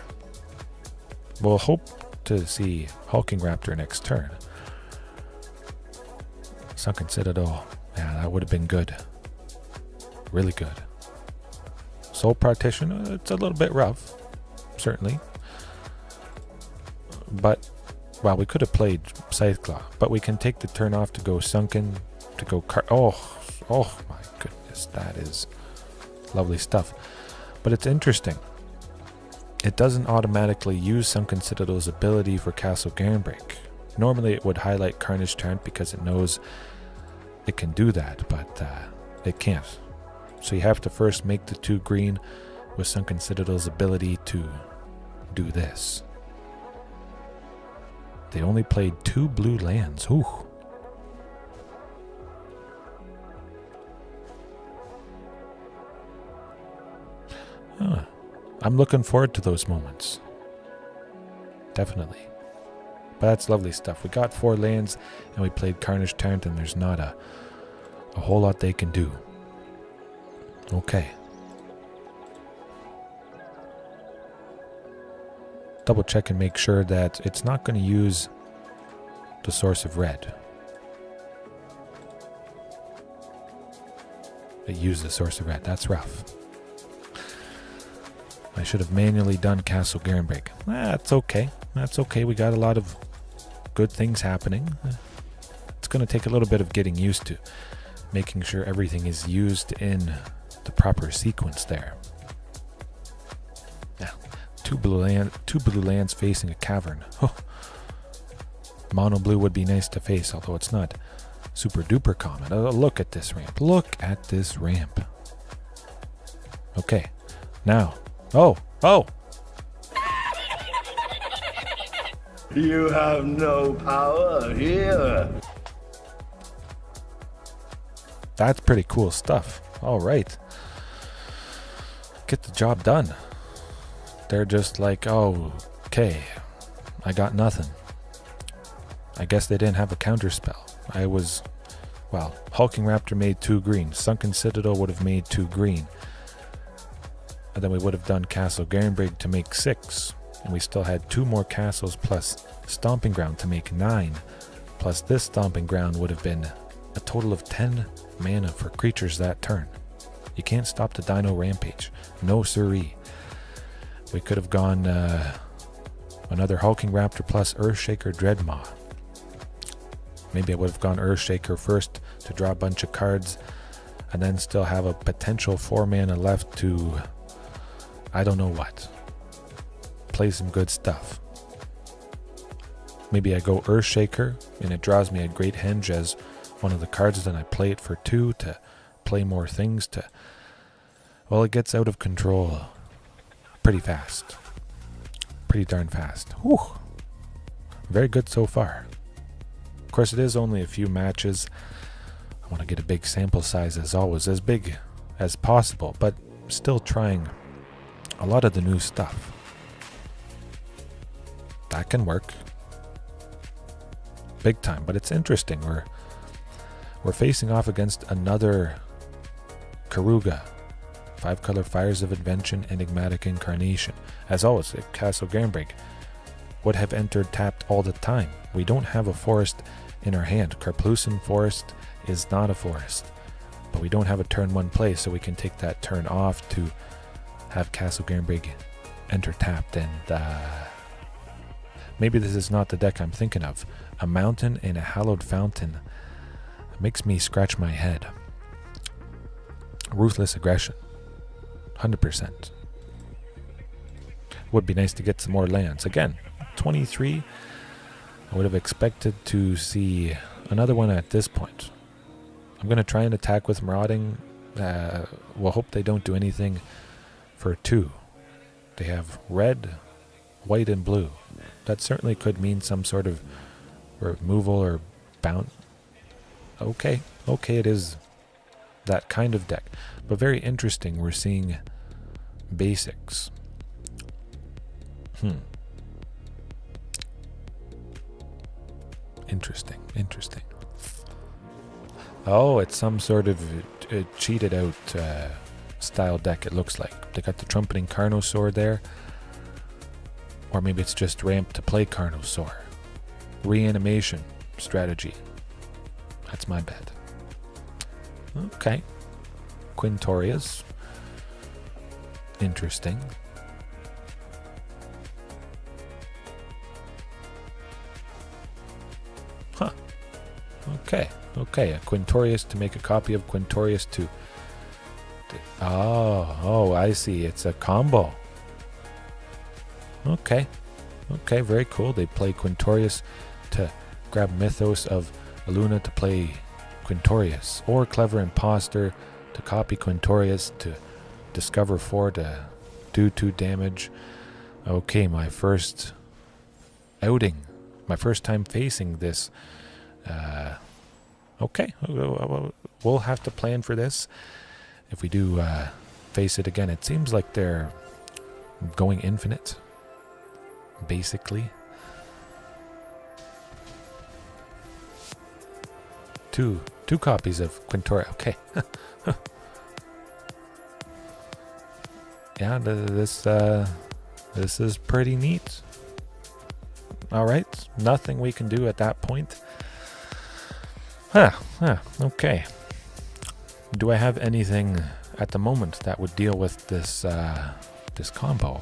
We'll hope to see Hulking Raptor next turn. Sunken Citadel. Yeah, that would have been good. Really good. Soul Partition. It's a little bit rough. Certainly. But, well, we could have played Scytheclaw, but we can take the turn off to go Sunken, to go oh my goodness, that is lovely stuff. But it's interesting. It doesn't automatically use Sunken Citadel's ability for Castle Garenbrick. Normally it would highlight Carnage Tyrant because it knows it can do that, but it can't. So you have to first make the 2 green with Sunken Citadel's ability to do this. They only played 2 blue lands. Ooh. Huh. I'm looking forward to those moments. Definitely. But that's lovely stuff. We got 4 lands and we played Carnage Tyrant, and there's not a whole lot they can do. Okay. Double check and make sure that it's not going to use the source of red. It used the source of red. That's rough. I should have manually done Castle Garenbrig. That's okay. That's okay. We got a lot of good things happening. It's going to take a little bit of getting used to, making sure everything is used in the proper sequence there. Now, two blue lands facing a cavern. Oh. Mono blue would be nice to face, although it's not super duper common. Look at this ramp. Look at this ramp. Okay. Now. Oh. You have no power here. That's pretty cool stuff. All right. Get the job done. They're just like, oh, okay, I got nothing. I guess they didn't have a counterspell. Hulking Raptor made 2 green. Sunken Citadel would have made 2 green. And then we would have done Castle Garenbrig to make 6. And we still had 2 more castles plus Stomping Ground to make 9. Plus this Stomping Ground would have been a total of 10 mana for creatures that turn. You can't stop the Dino Rampage. No siree. We could have gone another Hulking Raptor plus Earthshaker Dreadmaw. Maybe I would have gone Earthshaker first to draw a bunch of cards and then still have a potential 4 mana left to, I don't know what, play some good stuff. Maybe I go Earthshaker and it draws me a Great Henge as one of the cards, then I play it for 2 to play more things to, well, it gets out of control pretty fast. Pretty darn fast. Whew. Very good so far. Of course, it is only a few matches. I want to get a big sample size as always, as big as possible, but still trying a lot of the new stuff. That can work. Big time, but it's interesting. We're facing off against another Karuga. 5-color Fires of Invention, Enigmatic Incarnation. As always, Castle Garenbrig would have entered tapped all the time. We don't have a forest in our hand. Karplusan Forest is not a forest. But we don't have a turn 1 play, so we can take that turn off to have Castle Garenbrig enter tapped. And maybe this is not the deck I'm thinking of. A Mountain and a Hallowed Fountain. It makes me scratch my head. Ruthless Aggression. 100%. Would be nice to get some more lands. Again, 23. I would have expected to see another one at this point. I'm going to try and attack with Marauding. We'll hope they don't do anything for 2. They have red, white, and blue. That certainly could mean some sort of removal or bounce. Okay, it is that kind of deck. But very interesting, we're seeing basics. Interesting. Oh, it's some sort of cheated out style deck, it looks like. They got the Trumpeting Carnosaur there. Or maybe it's just ramp to play Carnosaur. Reanimation strategy. That's my bet. Okay. Quintorius. Interesting. Huh. Okay. A Quintorius to make a copy of Quintorius to oh, I see. It's a combo. Okay, very cool. They play Quintorius to grab Mythos of Aluna to play Quintorius, or Clever Imposter to copy Quintorius to discover 4 to do 2 damage. Okay, my first outing, my first time facing this. Okay, we'll have to plan for this if we do face it again. It seems like they're going infinite, basically. Two copies of Quintorius. Okay. Yeah, this is pretty neat. All right, nothing we can do at that point. Okay. Do I have anything at the moment that would deal with this this combo?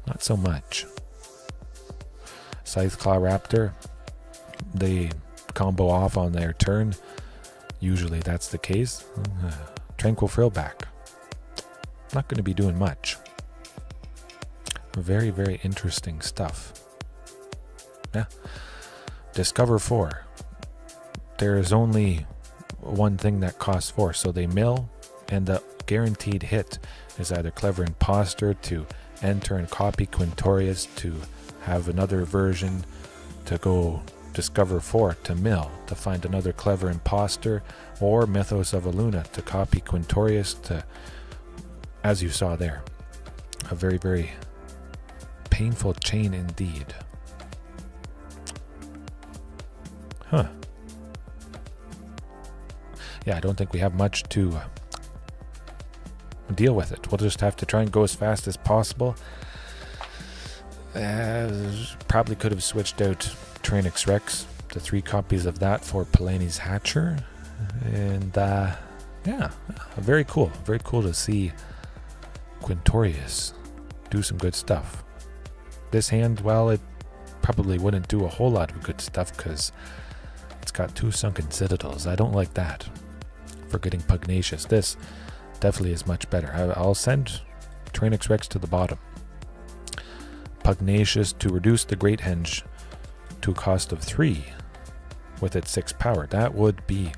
Not so much. Scytheclaw Raptor, they combo off on their turn. Usually that's the case. Tranquil Frillback, not going to be doing much. Very, very interesting stuff. Yeah. Discover 4. There is only one thing that costs 4, so they mill, and the guaranteed hit is either Clever Imposter to enter and copy Quintorius to have another version to go discover 4 to mill to find another Clever Imposter, or Mythos of Aluna to copy Quintorius to, as you saw there, a very, very painful chain indeed. Huh. Yeah, I don't think we have much to deal with it. We'll just have to try and go as fast as possible. Probably could have switched out Tyrranax Rex, the 3 copies of that for Palani's Hatcher. And yeah, very cool. Very cool to see Quintorius do some good stuff. This hand, well, it probably wouldn't do a whole lot of good stuff because it's got 2 Sunken Citadels. I don't like that. For getting Pugnacious. This definitely is much better. I'll send Tyrranax Rex to the bottom. Pugnacious to reduce the Great Henge to a cost of 3 with its 6 power. That would be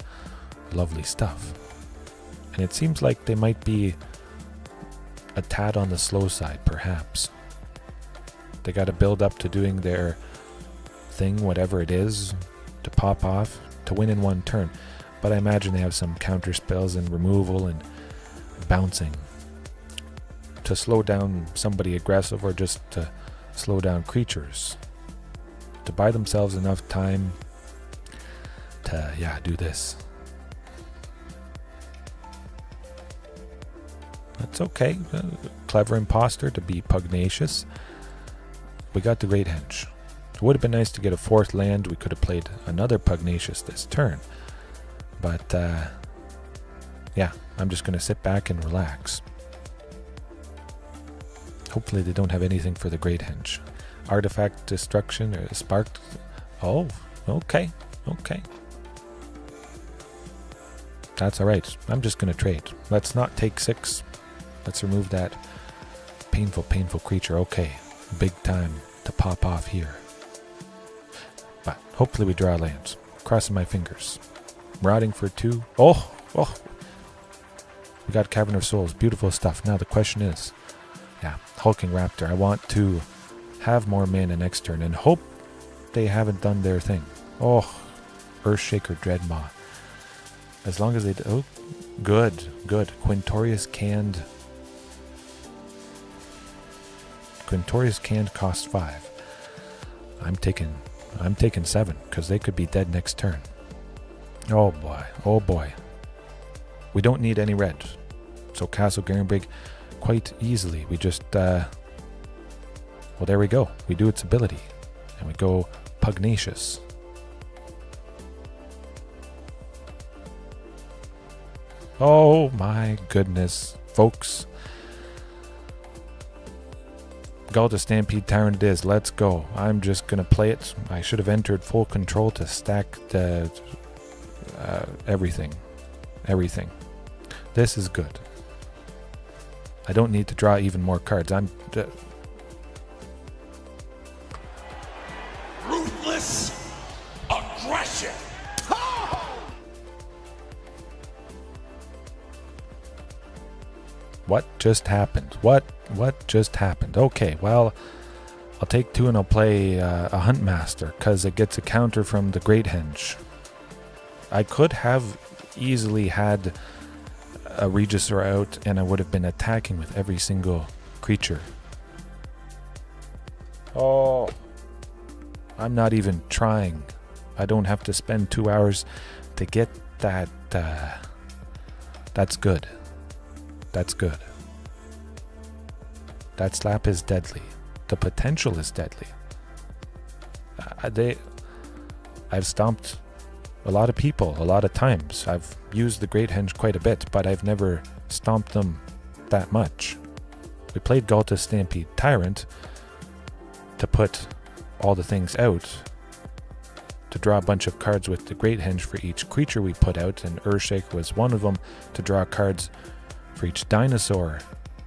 lovely stuff. And it seems like they might be a tad on the slow side, perhaps. They got to build up to doing their thing, whatever it is, to pop off, to win in 1 turn. But I imagine they have some counter spells and removal and bouncing to slow down somebody aggressive, or just to slow down creatures, to buy themselves enough time to, yeah, do this. That's okay. Clever Imposter to be Pugnacious. We got the Great Henge. It would have been nice to get a 4th land. We could have played another Pugnacious this turn. But, yeah, I'm just going to sit back and relax. Hopefully they don't have anything for the Great Henge. Artifact Destruction or Sparked. Oh, okay. Okay. That's alright. I'm just going to trade. Let's not take 6. Let's remove that painful, painful creature. Okay. Big time to pop off here. But hopefully we draw lands. Crossing my fingers. Rotting for 2. Oh. We got Cavern of Souls. Beautiful stuff. Now the question is, yeah, Hulking Raptor. I want to have more mana next turn and hope they haven't done their thing. Oh, Earthshaker Dreadmaw. As long as they do. Oh, good. Quintorius canned. Quintorius canned cost 5. I'm taking 7 because they could be dead next turn. Oh boy. We don't need any red. So Castle Garenbrig quite easily. We just well, there we go. We do its ability. And we go Pugnacious. Oh my goodness, folks. Ghalta Stampede Tyrant it is. Let's go. I'm just going to play it. I should have entered full control to stack the everything. This is good. I don't need to draw even more cards. What just happened? What just happened? Okay, well, I'll take 2 and I'll play a Huntmaster because it gets a counter from the Great Henge. I could have easily had a Regisaur out and I would have been attacking with every single creature. Oh, I'm not even trying. I don't have to spend 2 hours to get that. That's good. That's good. That slap is deadly. The potential is deadly. I've stomped a lot of people a lot of times. I've used the Great Henge quite a bit, but I've never stomped them that much. We played Ghalta Stampede Tyrant to put all the things out, to draw a bunch of cards with the Great Henge for each creature we put out, and Earthshaker was one of them, to draw cards for each dinosaur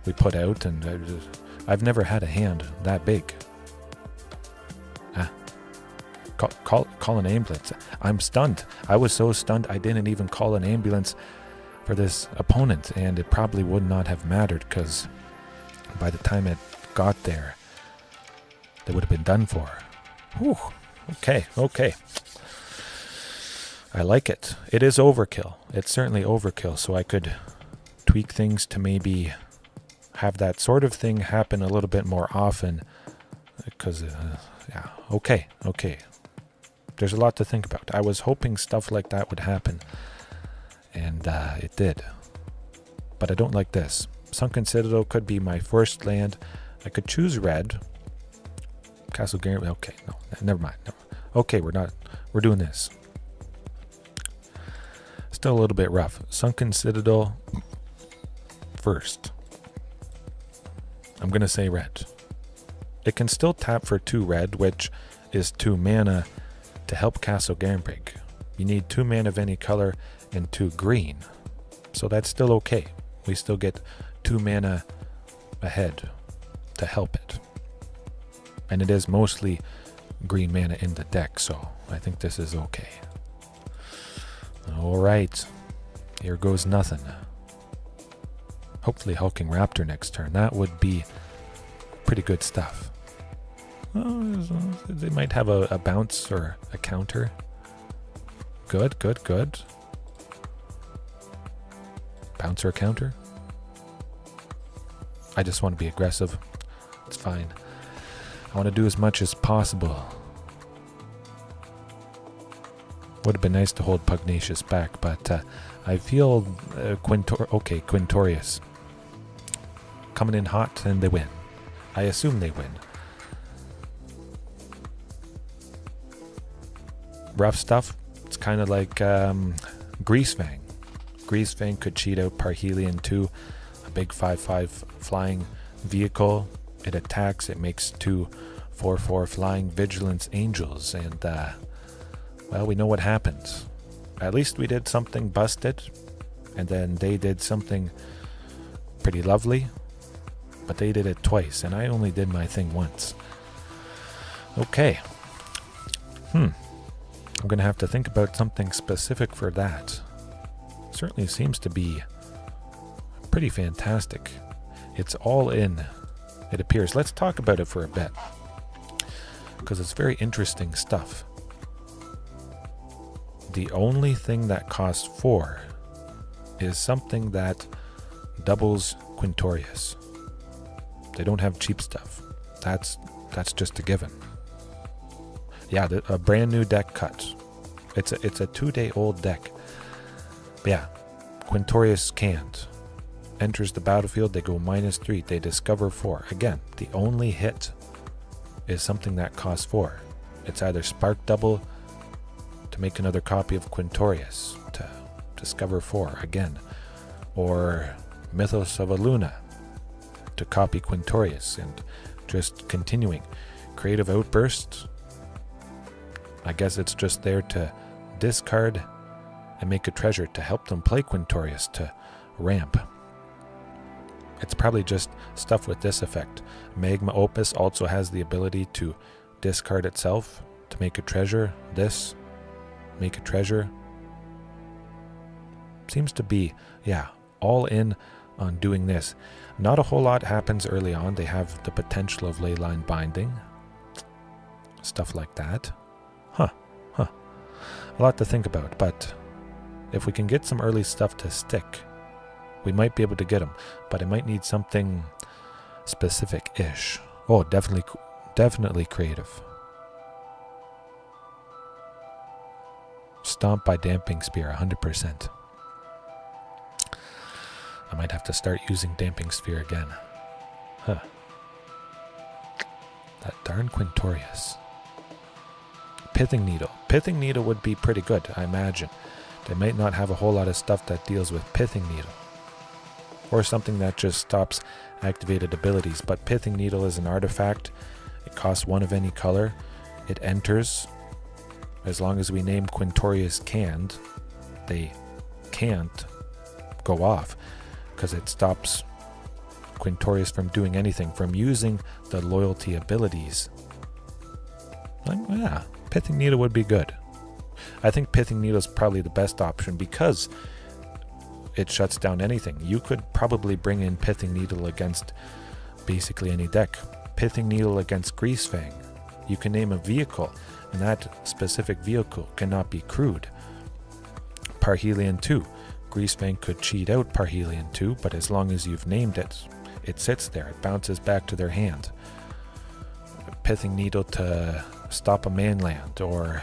we put out, and I've never had a hand that big. Call an ambulance. I'm stunned. I was so stunned I didn't even call an ambulance for this opponent, and it probably would not have mattered because by the time it got there, they would have been done for. Whew. Okay. I like it. It is overkill. It's certainly overkill, so I could tweak things to maybe have that sort of thing happen a little bit more often. Because, yeah, okay. There's a lot to think about. I was hoping stuff like that would happen, and it did. But I don't like this. Sunken Citadel could be my first land. I could choose red. Castle Guarantee. Okay, no, never mind. No. Okay, we're doing this. Still a little bit rough. Sunken Citadel first. I'm going to say red. It can still tap for 2 red, which is 2 mana to help Castle Guarantee. You need 2 mana of any color and 2 green. So that's still okay. We still get 2 mana ahead to help it. And it is mostly green mana in the deck, so I think this is okay. Alright, here goes nothing. Hopefully Hulking Raptor next turn. That would be pretty good stuff. They might have a bounce or a counter. Good. Bounce or counter? I just want to be aggressive. It's fine. I want to do as much as possible. Would have been nice to hold Pugnacious back, but I feel Quintorius coming in hot, and they win. I assume they win. Rough stuff. It's kind of like Greasefang. Greasefang could cheat out Parhelion too. A big 5/5 flying vehicle. It attacks. It makes 2 4/4 flying vigilance angels, and well, we know what happens. At least we did something busted, and then they did something pretty lovely, but they did it twice, and I only did my thing once. Okay. I'm going to have to think about something specific for that. Certainly seems to be pretty fantastic. It's all in, it appears. Let's talk about it for a bit, because it's very interesting stuff. The only thing that costs 4 is something that doubles Quintorius. They don't have cheap stuff. That's just a given. Yeah, a brand new deck cut. It's a 2-day-old deck. But yeah, Quintorius can't. Enters the battlefield, they go -3. They discover 4. Again, the only hit is something that costs 4. It's either Spark Double to make another copy of Quintorius to discover 4 again, or Mythos of Aluna to copy Quintorius, and just continuing. Creative Outburst, I guess it's just there to discard and make a treasure to help them play Quintorius to ramp. It's probably just stuff with this effect. Magma Opus also has the ability to discard itself to make a treasure. This, make a treasure. Seems to be, yeah, all in on doing this. Not a whole lot happens early on. They have the potential of leyline binding. Stuff like that. Huh. A lot to think about, but if we can get some early stuff to stick, we might be able to get them, but I might need something specific-ish. Oh, definitely creative. Stomp by Damping Spear, 100%. I might have to start using Damping Spear again. Huh. That darn Quintorius. Pithing Needle. Pithing Needle would be pretty good, I imagine. They might not have a whole lot of stuff that deals with Pithing Needle. Or something that just stops activated abilities. But Pithing Needle is an artifact. It costs 1 of any color. It enters. As long as we name Quintorius canned, they can't go off. Because it stops Quintorius from doing anything, from using the loyalty abilities. Yeah, Pithing Needle would be good. I think Pithing Needle is probably the best option because it shuts down anything. You could probably bring in Pithing Needle against basically any deck. Pithing Needle against Greasefang. You can name a vehicle, and that specific vehicle cannot be crewed. Parhelion 2. Greasefang could cheat out Parhelion 2, but as long as you've named it, it sits there. It bounces back to their hand. Pithing Needle to stop a mainland or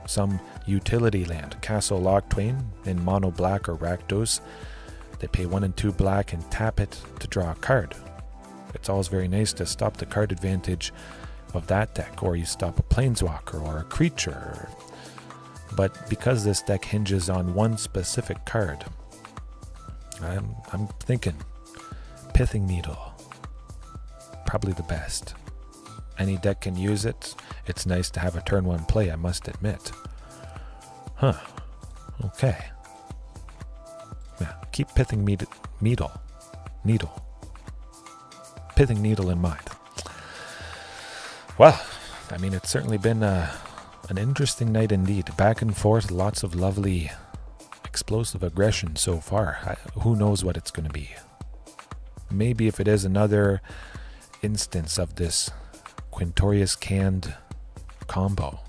some utility land. Castle Loctwain in mono black or Rakdos. They pay 1 and 2 black and tap it to draw a card. It's always very nice to stop the card advantage of that deck, or you stop a planeswalker or a creature. But because this deck hinges on one specific card, I'm thinking Pithing Needle. Probably the best. Any deck can use it. It's nice to have a turn 1 play, I must admit. Huh. Okay. Yeah, keep Pithing Needle. Pithing Needle in mind. Well, I mean, it's certainly been an interesting night indeed. Back and forth, lots of lovely explosive aggression so far. Who knows what it's going to be. Maybe if it is another instance of this Quintorius canned combo.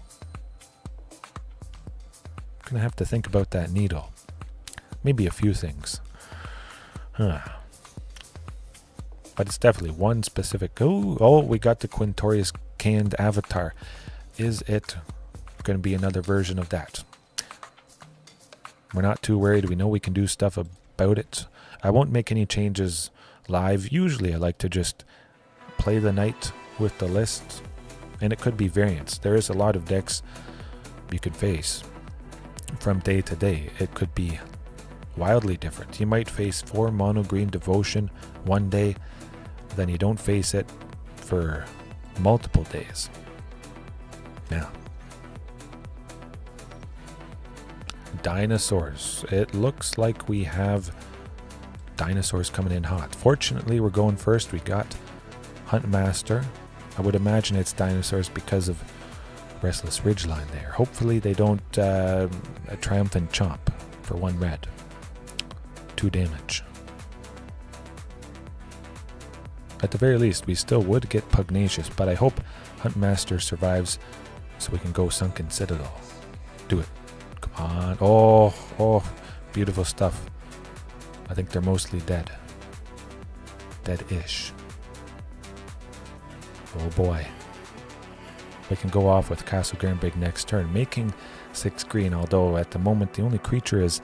I'm going to have to think about that needle. Maybe a few things. But it's definitely one specific... Oh, we got the Quintorius canned avatar. Is it going to be another version of that? We're not too worried. We know we can do stuff about it. I won't make any changes live. Usually I like to just play the night with the list, and it could be variants. There is a lot of decks you could face from day to day. It could be wildly different. You might face 4 mono green devotion one day, then you don't face it for multiple days. Yeah. Dinosaurs. It looks like we have Dinosaurs coming in hot. Fortunately, we're going first. We got Huntmaster. I would imagine it's Dinosaurs because of Restless Ridgeline there. Hopefully they don't a Triumphant Chomp for 1 red. 2 damage. At the very least, we still would get Pugnacious, but I hope Huntmaster survives so we can go Sunken Citadel. Do it. Come on. Oh, beautiful stuff. I think they're mostly dead. Dead-ish. Oh boy. We can go off with Castle Granbig next turn, making 6 green, although at the moment the only creature is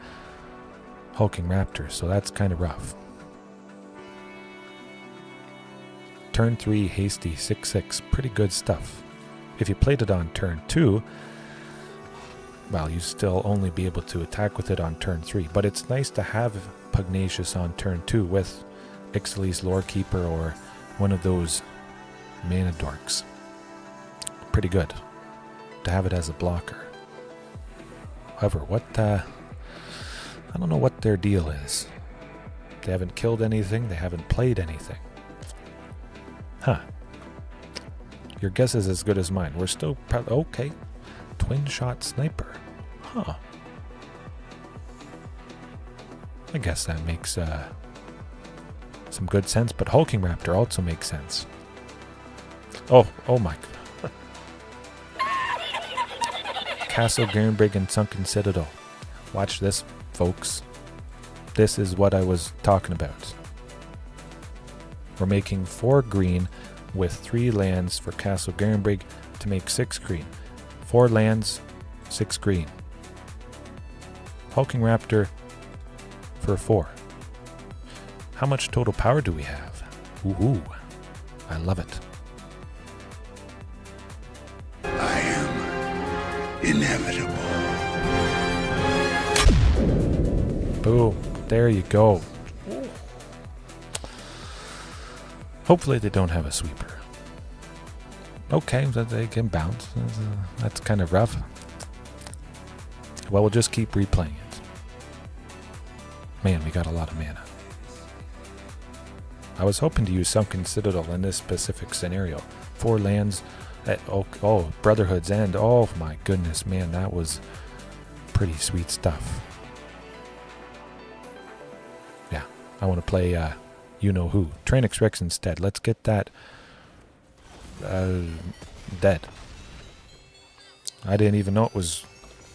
Hulking Raptor, so that's kind of rough. Turn 3, Hasty, 6/6, pretty good stuff. If you played it on turn 2, well, you still only be able to attack with it on turn 3, but it's nice to have Pugnacious on turn 2 with Ixalan's Lorekeeper or one of those mana dorks. Pretty good to have it as a blocker. However, I don't know what their deal is. They haven't killed anything, they haven't played anything. Your guess is as good as mine. We're still okay. Twin shot sniper. I guess that makes some good sense, but Hulking Raptor also makes sense. Oh my. Castle Garenbrig and Sunken Citadel. Watch this, folks. This is what I was talking about. We're making 4 green with 3 lands for Castle Garenbrig to make 6 green. 4 lands, 6 green. Hulking Raptor for 4. How much total power do we have? Ooh, I love it. I am inevitable. Boom. There you go. Hopefully they don't have a sweeper. Okay, they can bounce. That's kind of rough. Well, we'll just keep replaying it. Man, we got a lot of mana. I was hoping to use Sunken Citadel in this specific scenario. 4 lands at Brotherhood's End. Oh my goodness, man, that was pretty sweet stuff. Yeah, I want to play you-know-who. Tyrranax Rex instead. Let's get that dead. I didn't even know it was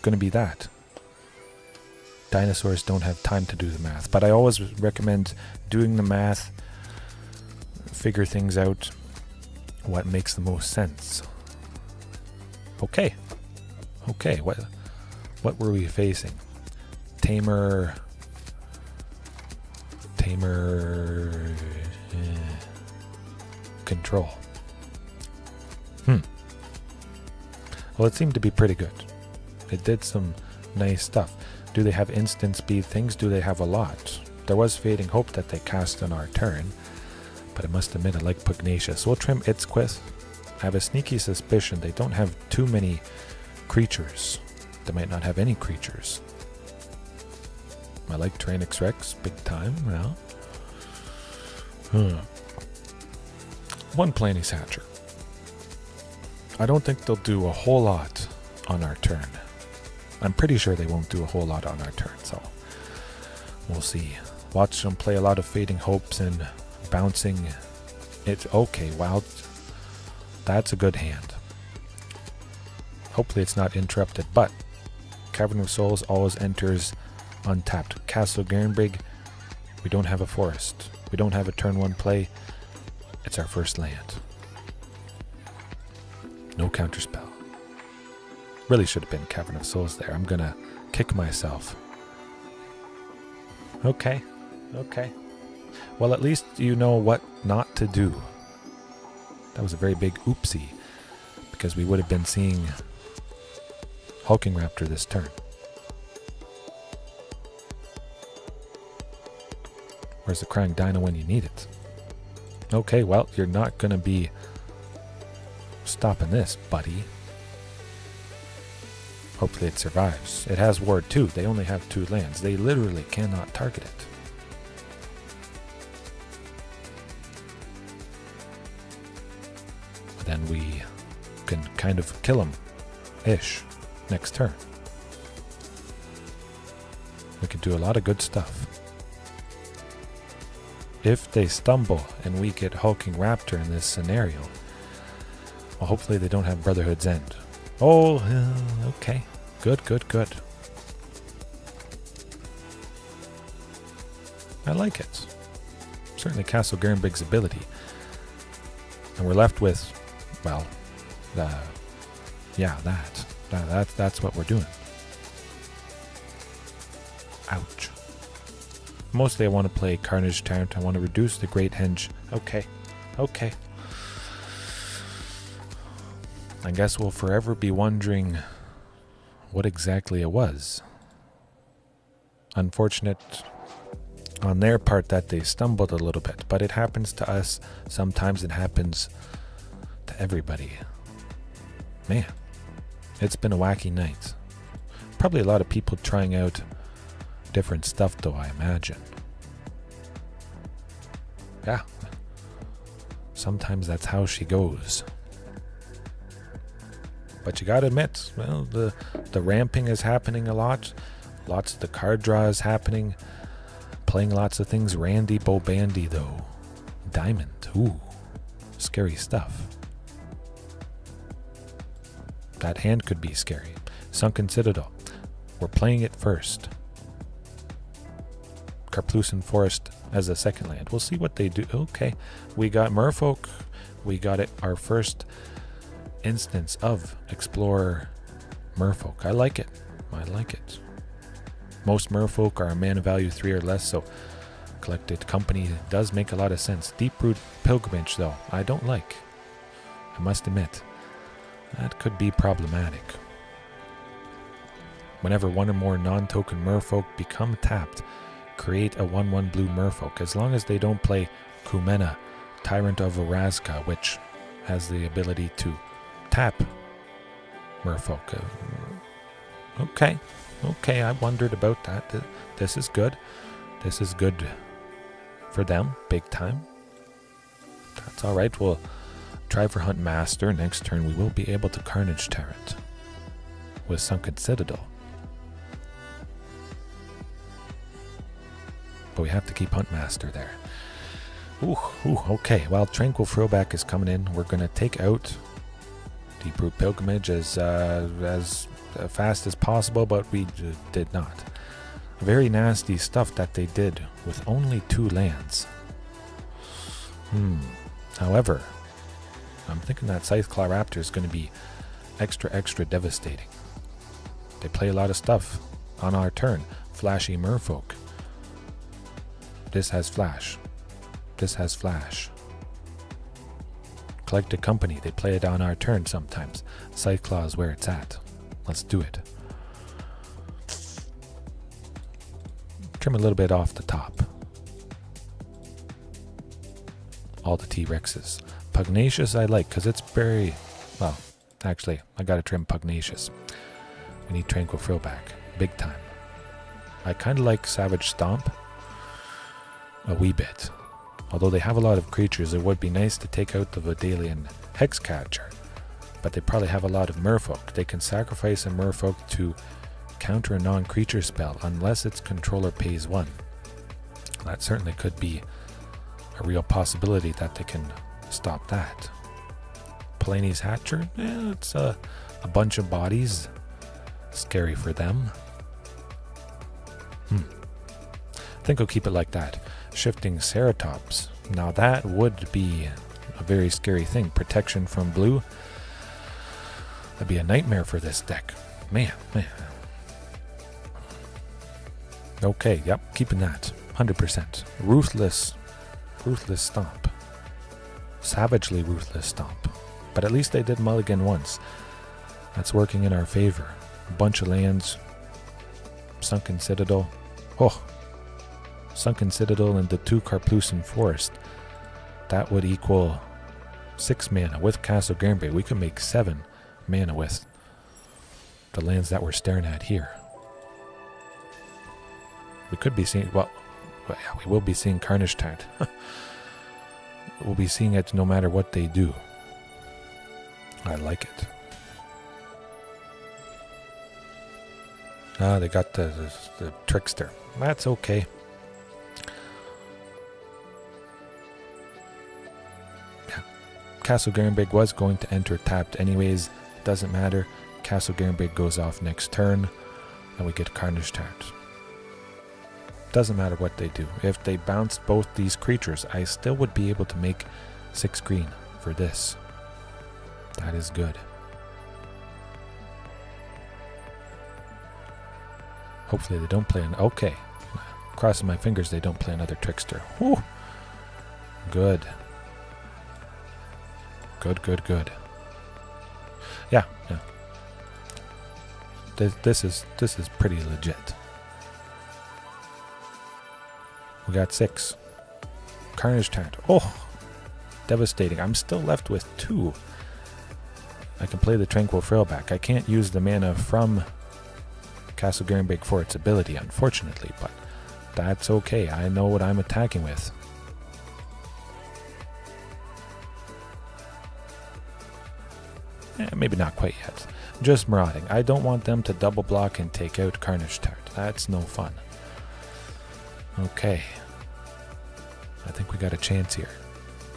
going to be that. Dinosaurs don't have time to do the math, but I always recommend doing the math, figure things out, what makes the most sense. Okay, what were we facing? Temur Control. Well, it seemed to be pretty good. It did some nice stuff. Do they have instant speed things? Do they have a lot? There was Fading Hope that they cast on our turn, but I must admit I like Pugnacious. We'll trim its quest. I have a sneaky suspicion they don't have too many creatures. They might not have any creatures. I like Tyrranax Rex, big time. Well, one Planes Hatcher. I don't think they'll do a whole lot on our turn. I'm pretty sure they won't do a whole lot on our turn, so we'll see. Watch them play a lot of Fading Hopes and bouncing. It's okay, wow. That's a good hand. Hopefully it's not interrupted, but Cavern of Souls always enters untapped. Castle Garenbrig, we don't have a forest. We don't have a turn 1 play. It's our first land. No counterspell. Really should have been Cavern of Souls there. I'm gonna kick myself. Okay. Well, at least you know what not to do. That was a very big oopsie, because we would have been seeing Hulking Raptor this turn. Where's the Crying Dino when you need it? Okay, well, you're not gonna be stopping this, buddy. Hopefully it survives. It has Ward 2. They only have 2 lands. They literally cannot target it. But then we can kind of kill him-ish next turn. We can do a lot of good stuff. If they stumble and we get Hulking Raptor in this scenario, well, hopefully they don't have Brotherhood's End. Oh, okay. Good. I like it. Certainly Castle Garenbrig's ability. And we're left with, well, that's what we're doing. Ouch. Mostly I want to play Carnage Tyrant. I want to reduce the Great Henge. Okay. I guess we'll forever be wondering what exactly it was. Unfortunate on their part that they stumbled a little bit, but it happens to us. Sometimes it happens to everybody. Man, it's been a wacky night. Probably a lot of people trying out different stuff though, I imagine. Yeah. Sometimes that's how she goes. But you gotta admit, well, the ramping is happening a lot. Lots of the card draw is happening. Playing lots of things Randy Bobandy though. Diamond. Ooh, scary stuff. That hand could be scary. Sunken Citadel. We're playing it first. Karplusan Forest as a second land. We'll see what they do. Okay, we got Merfolk. We got it. Our first instance of Explorer Merfolk. I like it. I like it. Most Merfolk are a mana value 3 or less, so Collected Company does make a lot of sense. Deep-Root Pilgrimage, though, I don't like. I must admit. That could be problematic. Whenever one or more non-token Merfolk become tapped, create a 1/1 blue Merfolk, as long as they don't play Kumena, Tyrant of Orazca, which has the ability to tap Merfolk. Okay, I wondered about that. This is good. This is good for them, big time. That's alright, we'll try for Hunt Master. Next turn we will be able to Carnage Tyrant with Sunken Citadel. But we have to keep Hunt Master there. Ooh, okay. Well, Tranquil Throwback is coming in. We're going to take out Deep-Root Pilgrimage as fast as possible, but we did not. Very nasty stuff that they did with only 2 lands. However, I'm thinking that Scytheclaw Raptor is going to be extra devastating. They play a lot of stuff on our turn. Flashy Merfolk. This has flash. This has flash. Collected Company, they play it on our turn sometimes. Scytheclaw is where it's at. Let's do it. Trim a little bit off the top. All the T-Rexes. Pugnacious I like because it's very... Well, actually, I gotta trim Pugnacious. We need Tranquil Throwback. Big time. I kind of like Savage Stomp. A wee bit. Although they have a lot of creatures, it would be nice to take out the Vidalian Hexcatcher. But they probably have a lot of Merfolk. They can sacrifice a Merfolk to counter a non-creature spell unless its controller pays 1. That certainly could be a real possibility that they can stop that. Palani's Hatcher, it's a bunch of bodies. Scary for them. I think I'll keep it like that. Shifting Ceratops. Now that would be a very scary thing. Protection from blue. That'd be a nightmare for this deck. Man. Okay, yep, keeping that. 100%. Ruthless Stomp. Savagely Ruthless Stomp. But at least they did mulligan once. That's working in our favor. A bunch of lands. Sunken Citadel. Sunken Citadel into 2 Karplusan Forest. That would equal 6 mana. With Castle Granby, we could make 7 mana with the lands that we're staring at here. We could be seeing, well yeah, we will be seeing Carnage Tyrant. We'll be seeing it no matter what they do. I like it. They got the Trickster. That's okay. Castle Garenbig was going to enter tapped anyways. Doesn't matter. Castle Garenbig goes off next turn, and we get Carnage Tyrant. Doesn't matter what they do. If they bounced both these creatures, I still would be able to make 6 green for this. That is good. Hopefully they don't play an... Okay. Crossing my fingers they don't play another Trickster. Whew. Good. Good. Yeah. This is pretty legit. We got 6. Carnage Tyrant. Devastating. I'm still left with 2. I can play the Tranquil Throwback. I can't use the mana from Castle Garenbig for its ability, unfortunately, but that's okay. I know what I'm attacking with. Maybe not quite yet. Just marauding. I don't want them to double block and take out Carnage Tyrant. That's no fun. Okay. I think we got a chance here.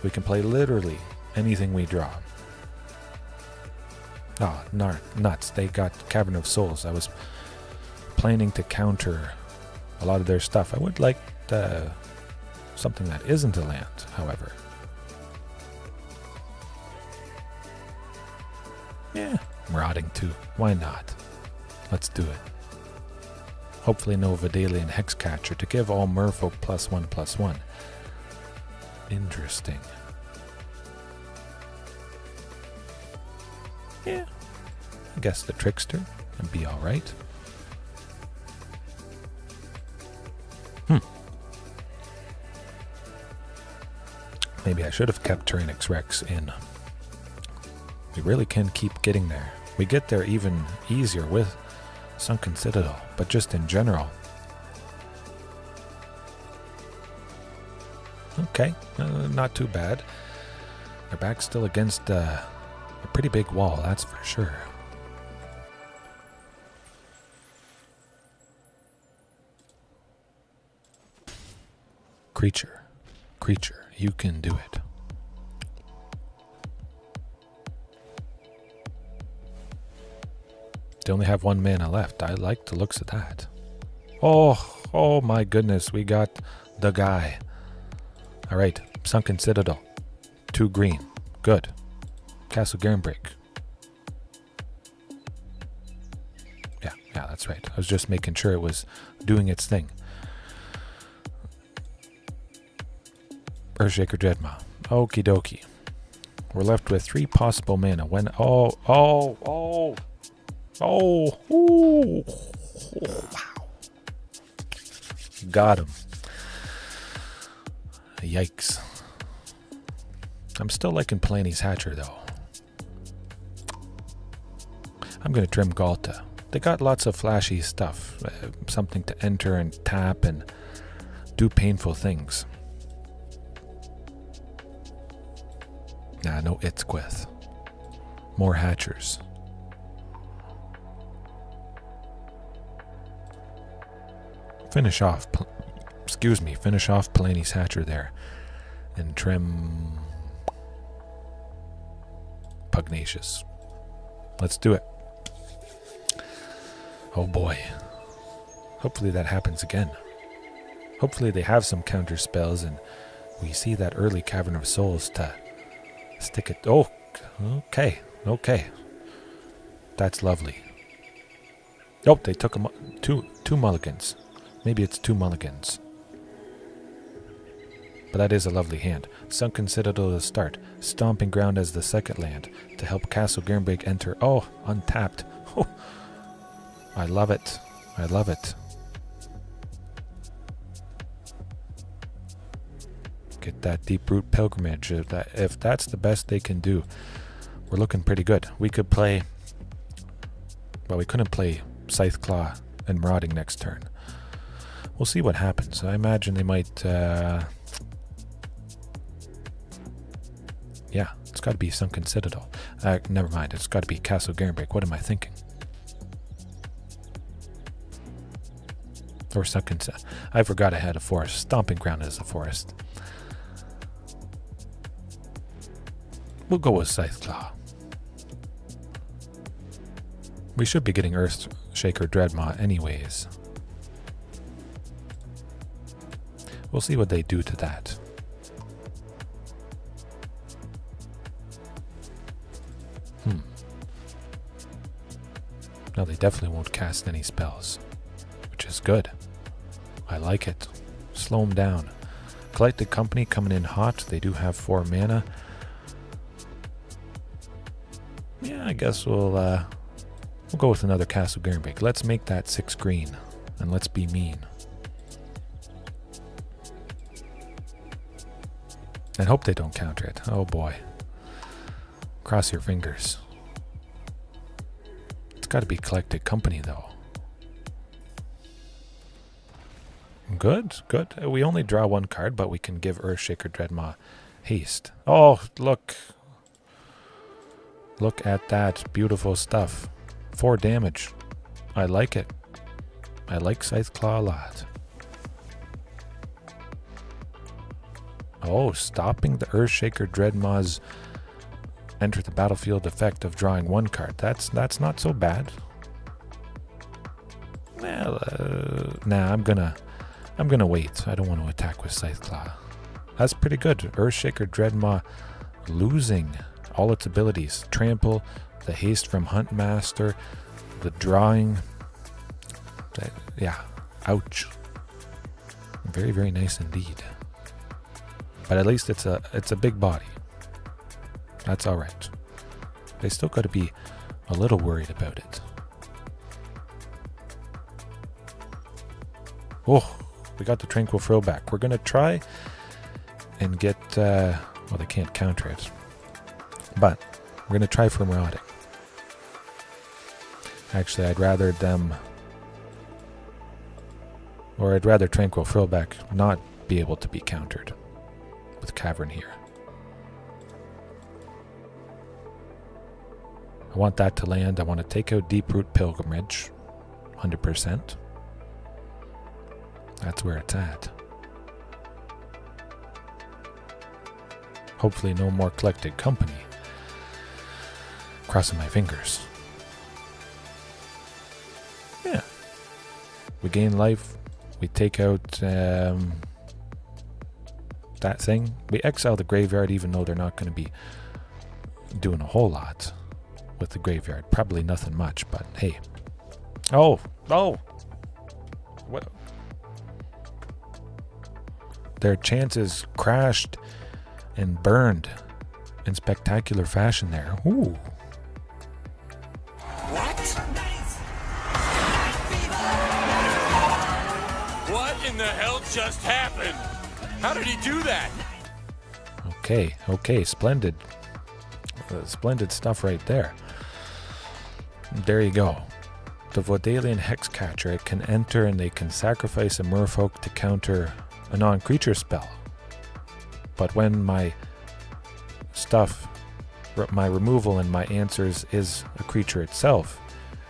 We can play literally anything we draw. Oh, nuts. They got Cavern of Souls. I was planning to counter a lot of their stuff. I would like something that isn't a land, however. Yeah, Marauding too. Why not? Let's do it. Hopefully no Vidalian Hexcatcher to give all Merfolk +1/+1. Interesting. Yeah, I guess the Trickster can be alright. Maybe I should have kept Tyrranax Rex in. We really can keep getting there. We get there even easier with Sunken Citadel, but just in general. Okay, not too bad. Our back's still against a pretty big wall, that's for sure. Creature, you can do it. They only have 1 mana left. I like the looks of that. Oh my goodness, we got the guy. Alright, Sunken Citadel. 2 green. Good. Castle Garenbreak. Yeah, that's right. I was just making sure it was doing its thing. Earthshaker Dreadmaw. Okie dokie. We're left with 3 possible mana. When ooh, wow. Got him. Yikes. I'm still liking Planie's Hatcher though. I'm gonna trim Ghalta. They got lots of flashy stuff. Something to enter and tap and do painful things. Nah, no Itzquith. More Hatchers. Finish off Planie's Hatcher there. And trim Pugnacious. Let's do it. Oh boy. Hopefully that happens again. Hopefully they have some counter spells and we see that early Cavern of Souls to stick it. Oh, okay. That's lovely. Oh, they took two mulligans. Maybe it's 2 mulligans. But that is a lovely hand. Sunken Citadel to start. Stomping Ground as the second land to help Castle Garenbreak enter. Oh, untapped. Oh, I love it. Get that Deep-Root Pilgrimage. If that's the best they can do, we're looking pretty good. We could play... Well, we couldn't play Scythe Claw and Marauding next turn. We'll see what happens. I imagine they might... Yeah, it's got to be Sunken Citadel. Never mind, it's got to be Castle Garenbreak. What am I thinking? Or Sunken Citadel. I forgot I had a forest. Stomping Ground is a forest. We'll go with Scythe Claw. We should be getting Earthshaker Dreadmaw anyways. We'll see what they do to that. No, they definitely won't cast any spells, which is good. I like it. Slow them down. Collected Company coming in hot. They do have 4 mana. Yeah, I guess we'll go with another Castle Garenbreak. Let's make that 6 green, and let's be mean. And hope they don't counter it. Oh boy. Cross your fingers. It's got to be Collected Company though. Good. We only draw 1 card, but we can give Earthshaker Dreadmaw haste. Oh, look. Look at that beautiful stuff. 4 damage. I like it. I like Scythe Claw a lot. Oh, stopping the Earthshaker Dreadmaw's enter the battlefield effect of drawing one card. That's not so bad. Well, nah, I'm gonna wait. I don't want to attack with Scythe Claw. That's pretty good. Earthshaker Dreadmaw losing all its abilities. Trample, the haste from Huntmaster, the drawing. Yeah, ouch. Very, very nice indeed. But at least it's a big body. That's all right. They still got to be a little worried about it. Oh, we got the Tranquil Frill back. We're going to try and get... well, they can't counter it. But we're going to try for Marauding. Actually, I'd rather them... Or I'd rather Tranquil Frill back not be able to be countered with Cavern here. I want that to land. I want to take out Deeproot Pilgrimage. 100%. That's where it's at. Hopefully no more Collected Company. Crossing my fingers. Yeah. We gain life. We take out that thing. We exile the graveyard even though they're not going to be doing a whole lot with the graveyard. Probably nothing much, but hey. Oh! What? Their chances crashed and burned in spectacular fashion there. Ooh. What in the hell just happened? How did he do that? Okay, splendid. Splendid stuff right there. There you go. The Vodalian Hexcatcher, it can enter and they can sacrifice a Merfolk to counter a non-creature spell. But when my stuff, my removal and my answers is a creature itself,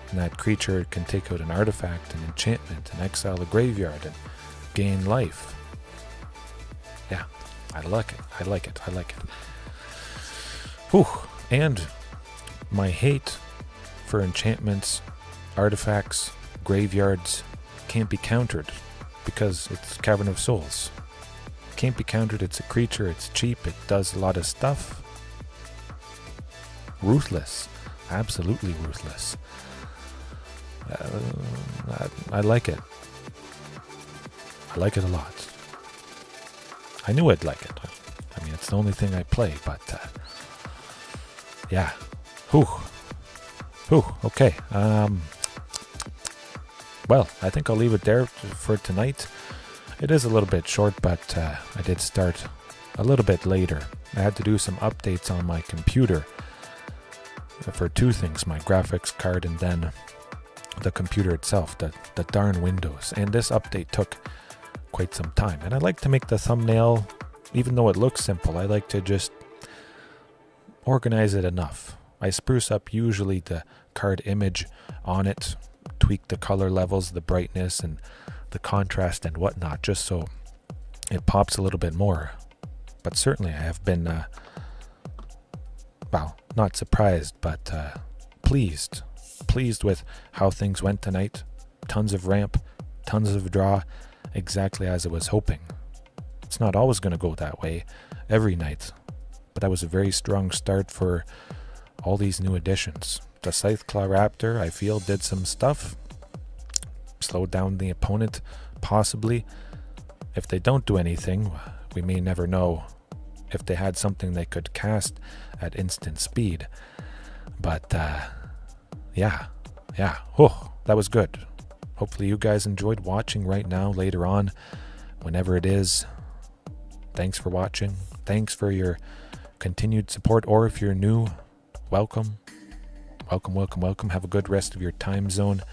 and that creature can take out an artifact, an enchantment, and exile the graveyard and gain life. Yeah, I like it. Whew. And my hate for enchantments, artifacts, graveyards can't be countered because it's Cavern of Souls. Can't be countered, it's a creature, it's cheap, it does a lot of stuff. Ruthless. Absolutely ruthless. I like it. I like it a lot. I knew I'd like it. I mean, it's the only thing I play, but yeah. Whew. Okay. Well, I think I'll leave it there for tonight. It is a little bit short, but I did start a little bit later. I had to do some updates on my computer for two things, my graphics card and then the computer itself, the darn Windows. And this update took quite some time. And I like to make the thumbnail, even though it looks simple, I like to just organize it enough. I spruce up usually the card image on it, tweak the color levels, the brightness and the contrast and whatnot, just so it pops a little bit more. But certainly I have been, well, not surprised, but pleased with how things went tonight. Tons of ramp, tons of draw, exactly as I was hoping. It's not always going to go that way every night, but that was a very strong start for all these new additions. The Scytheclaw Raptor, I feel, did some stuff. Slowed down the opponent, possibly. If they don't do anything, we may never know if they had something they could cast at instant speed. But, yeah. Oh, that was good. Hopefully you guys enjoyed watching right now, later on, whenever it is. Thanks for watching. Thanks for your continued support, or if you're new, welcome. Welcome. Have a good rest of your time zone,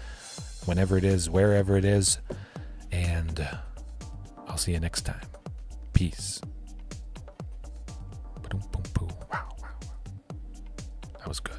whenever it is, wherever it is, and I'll see you next time. Peace. Wow. That was good.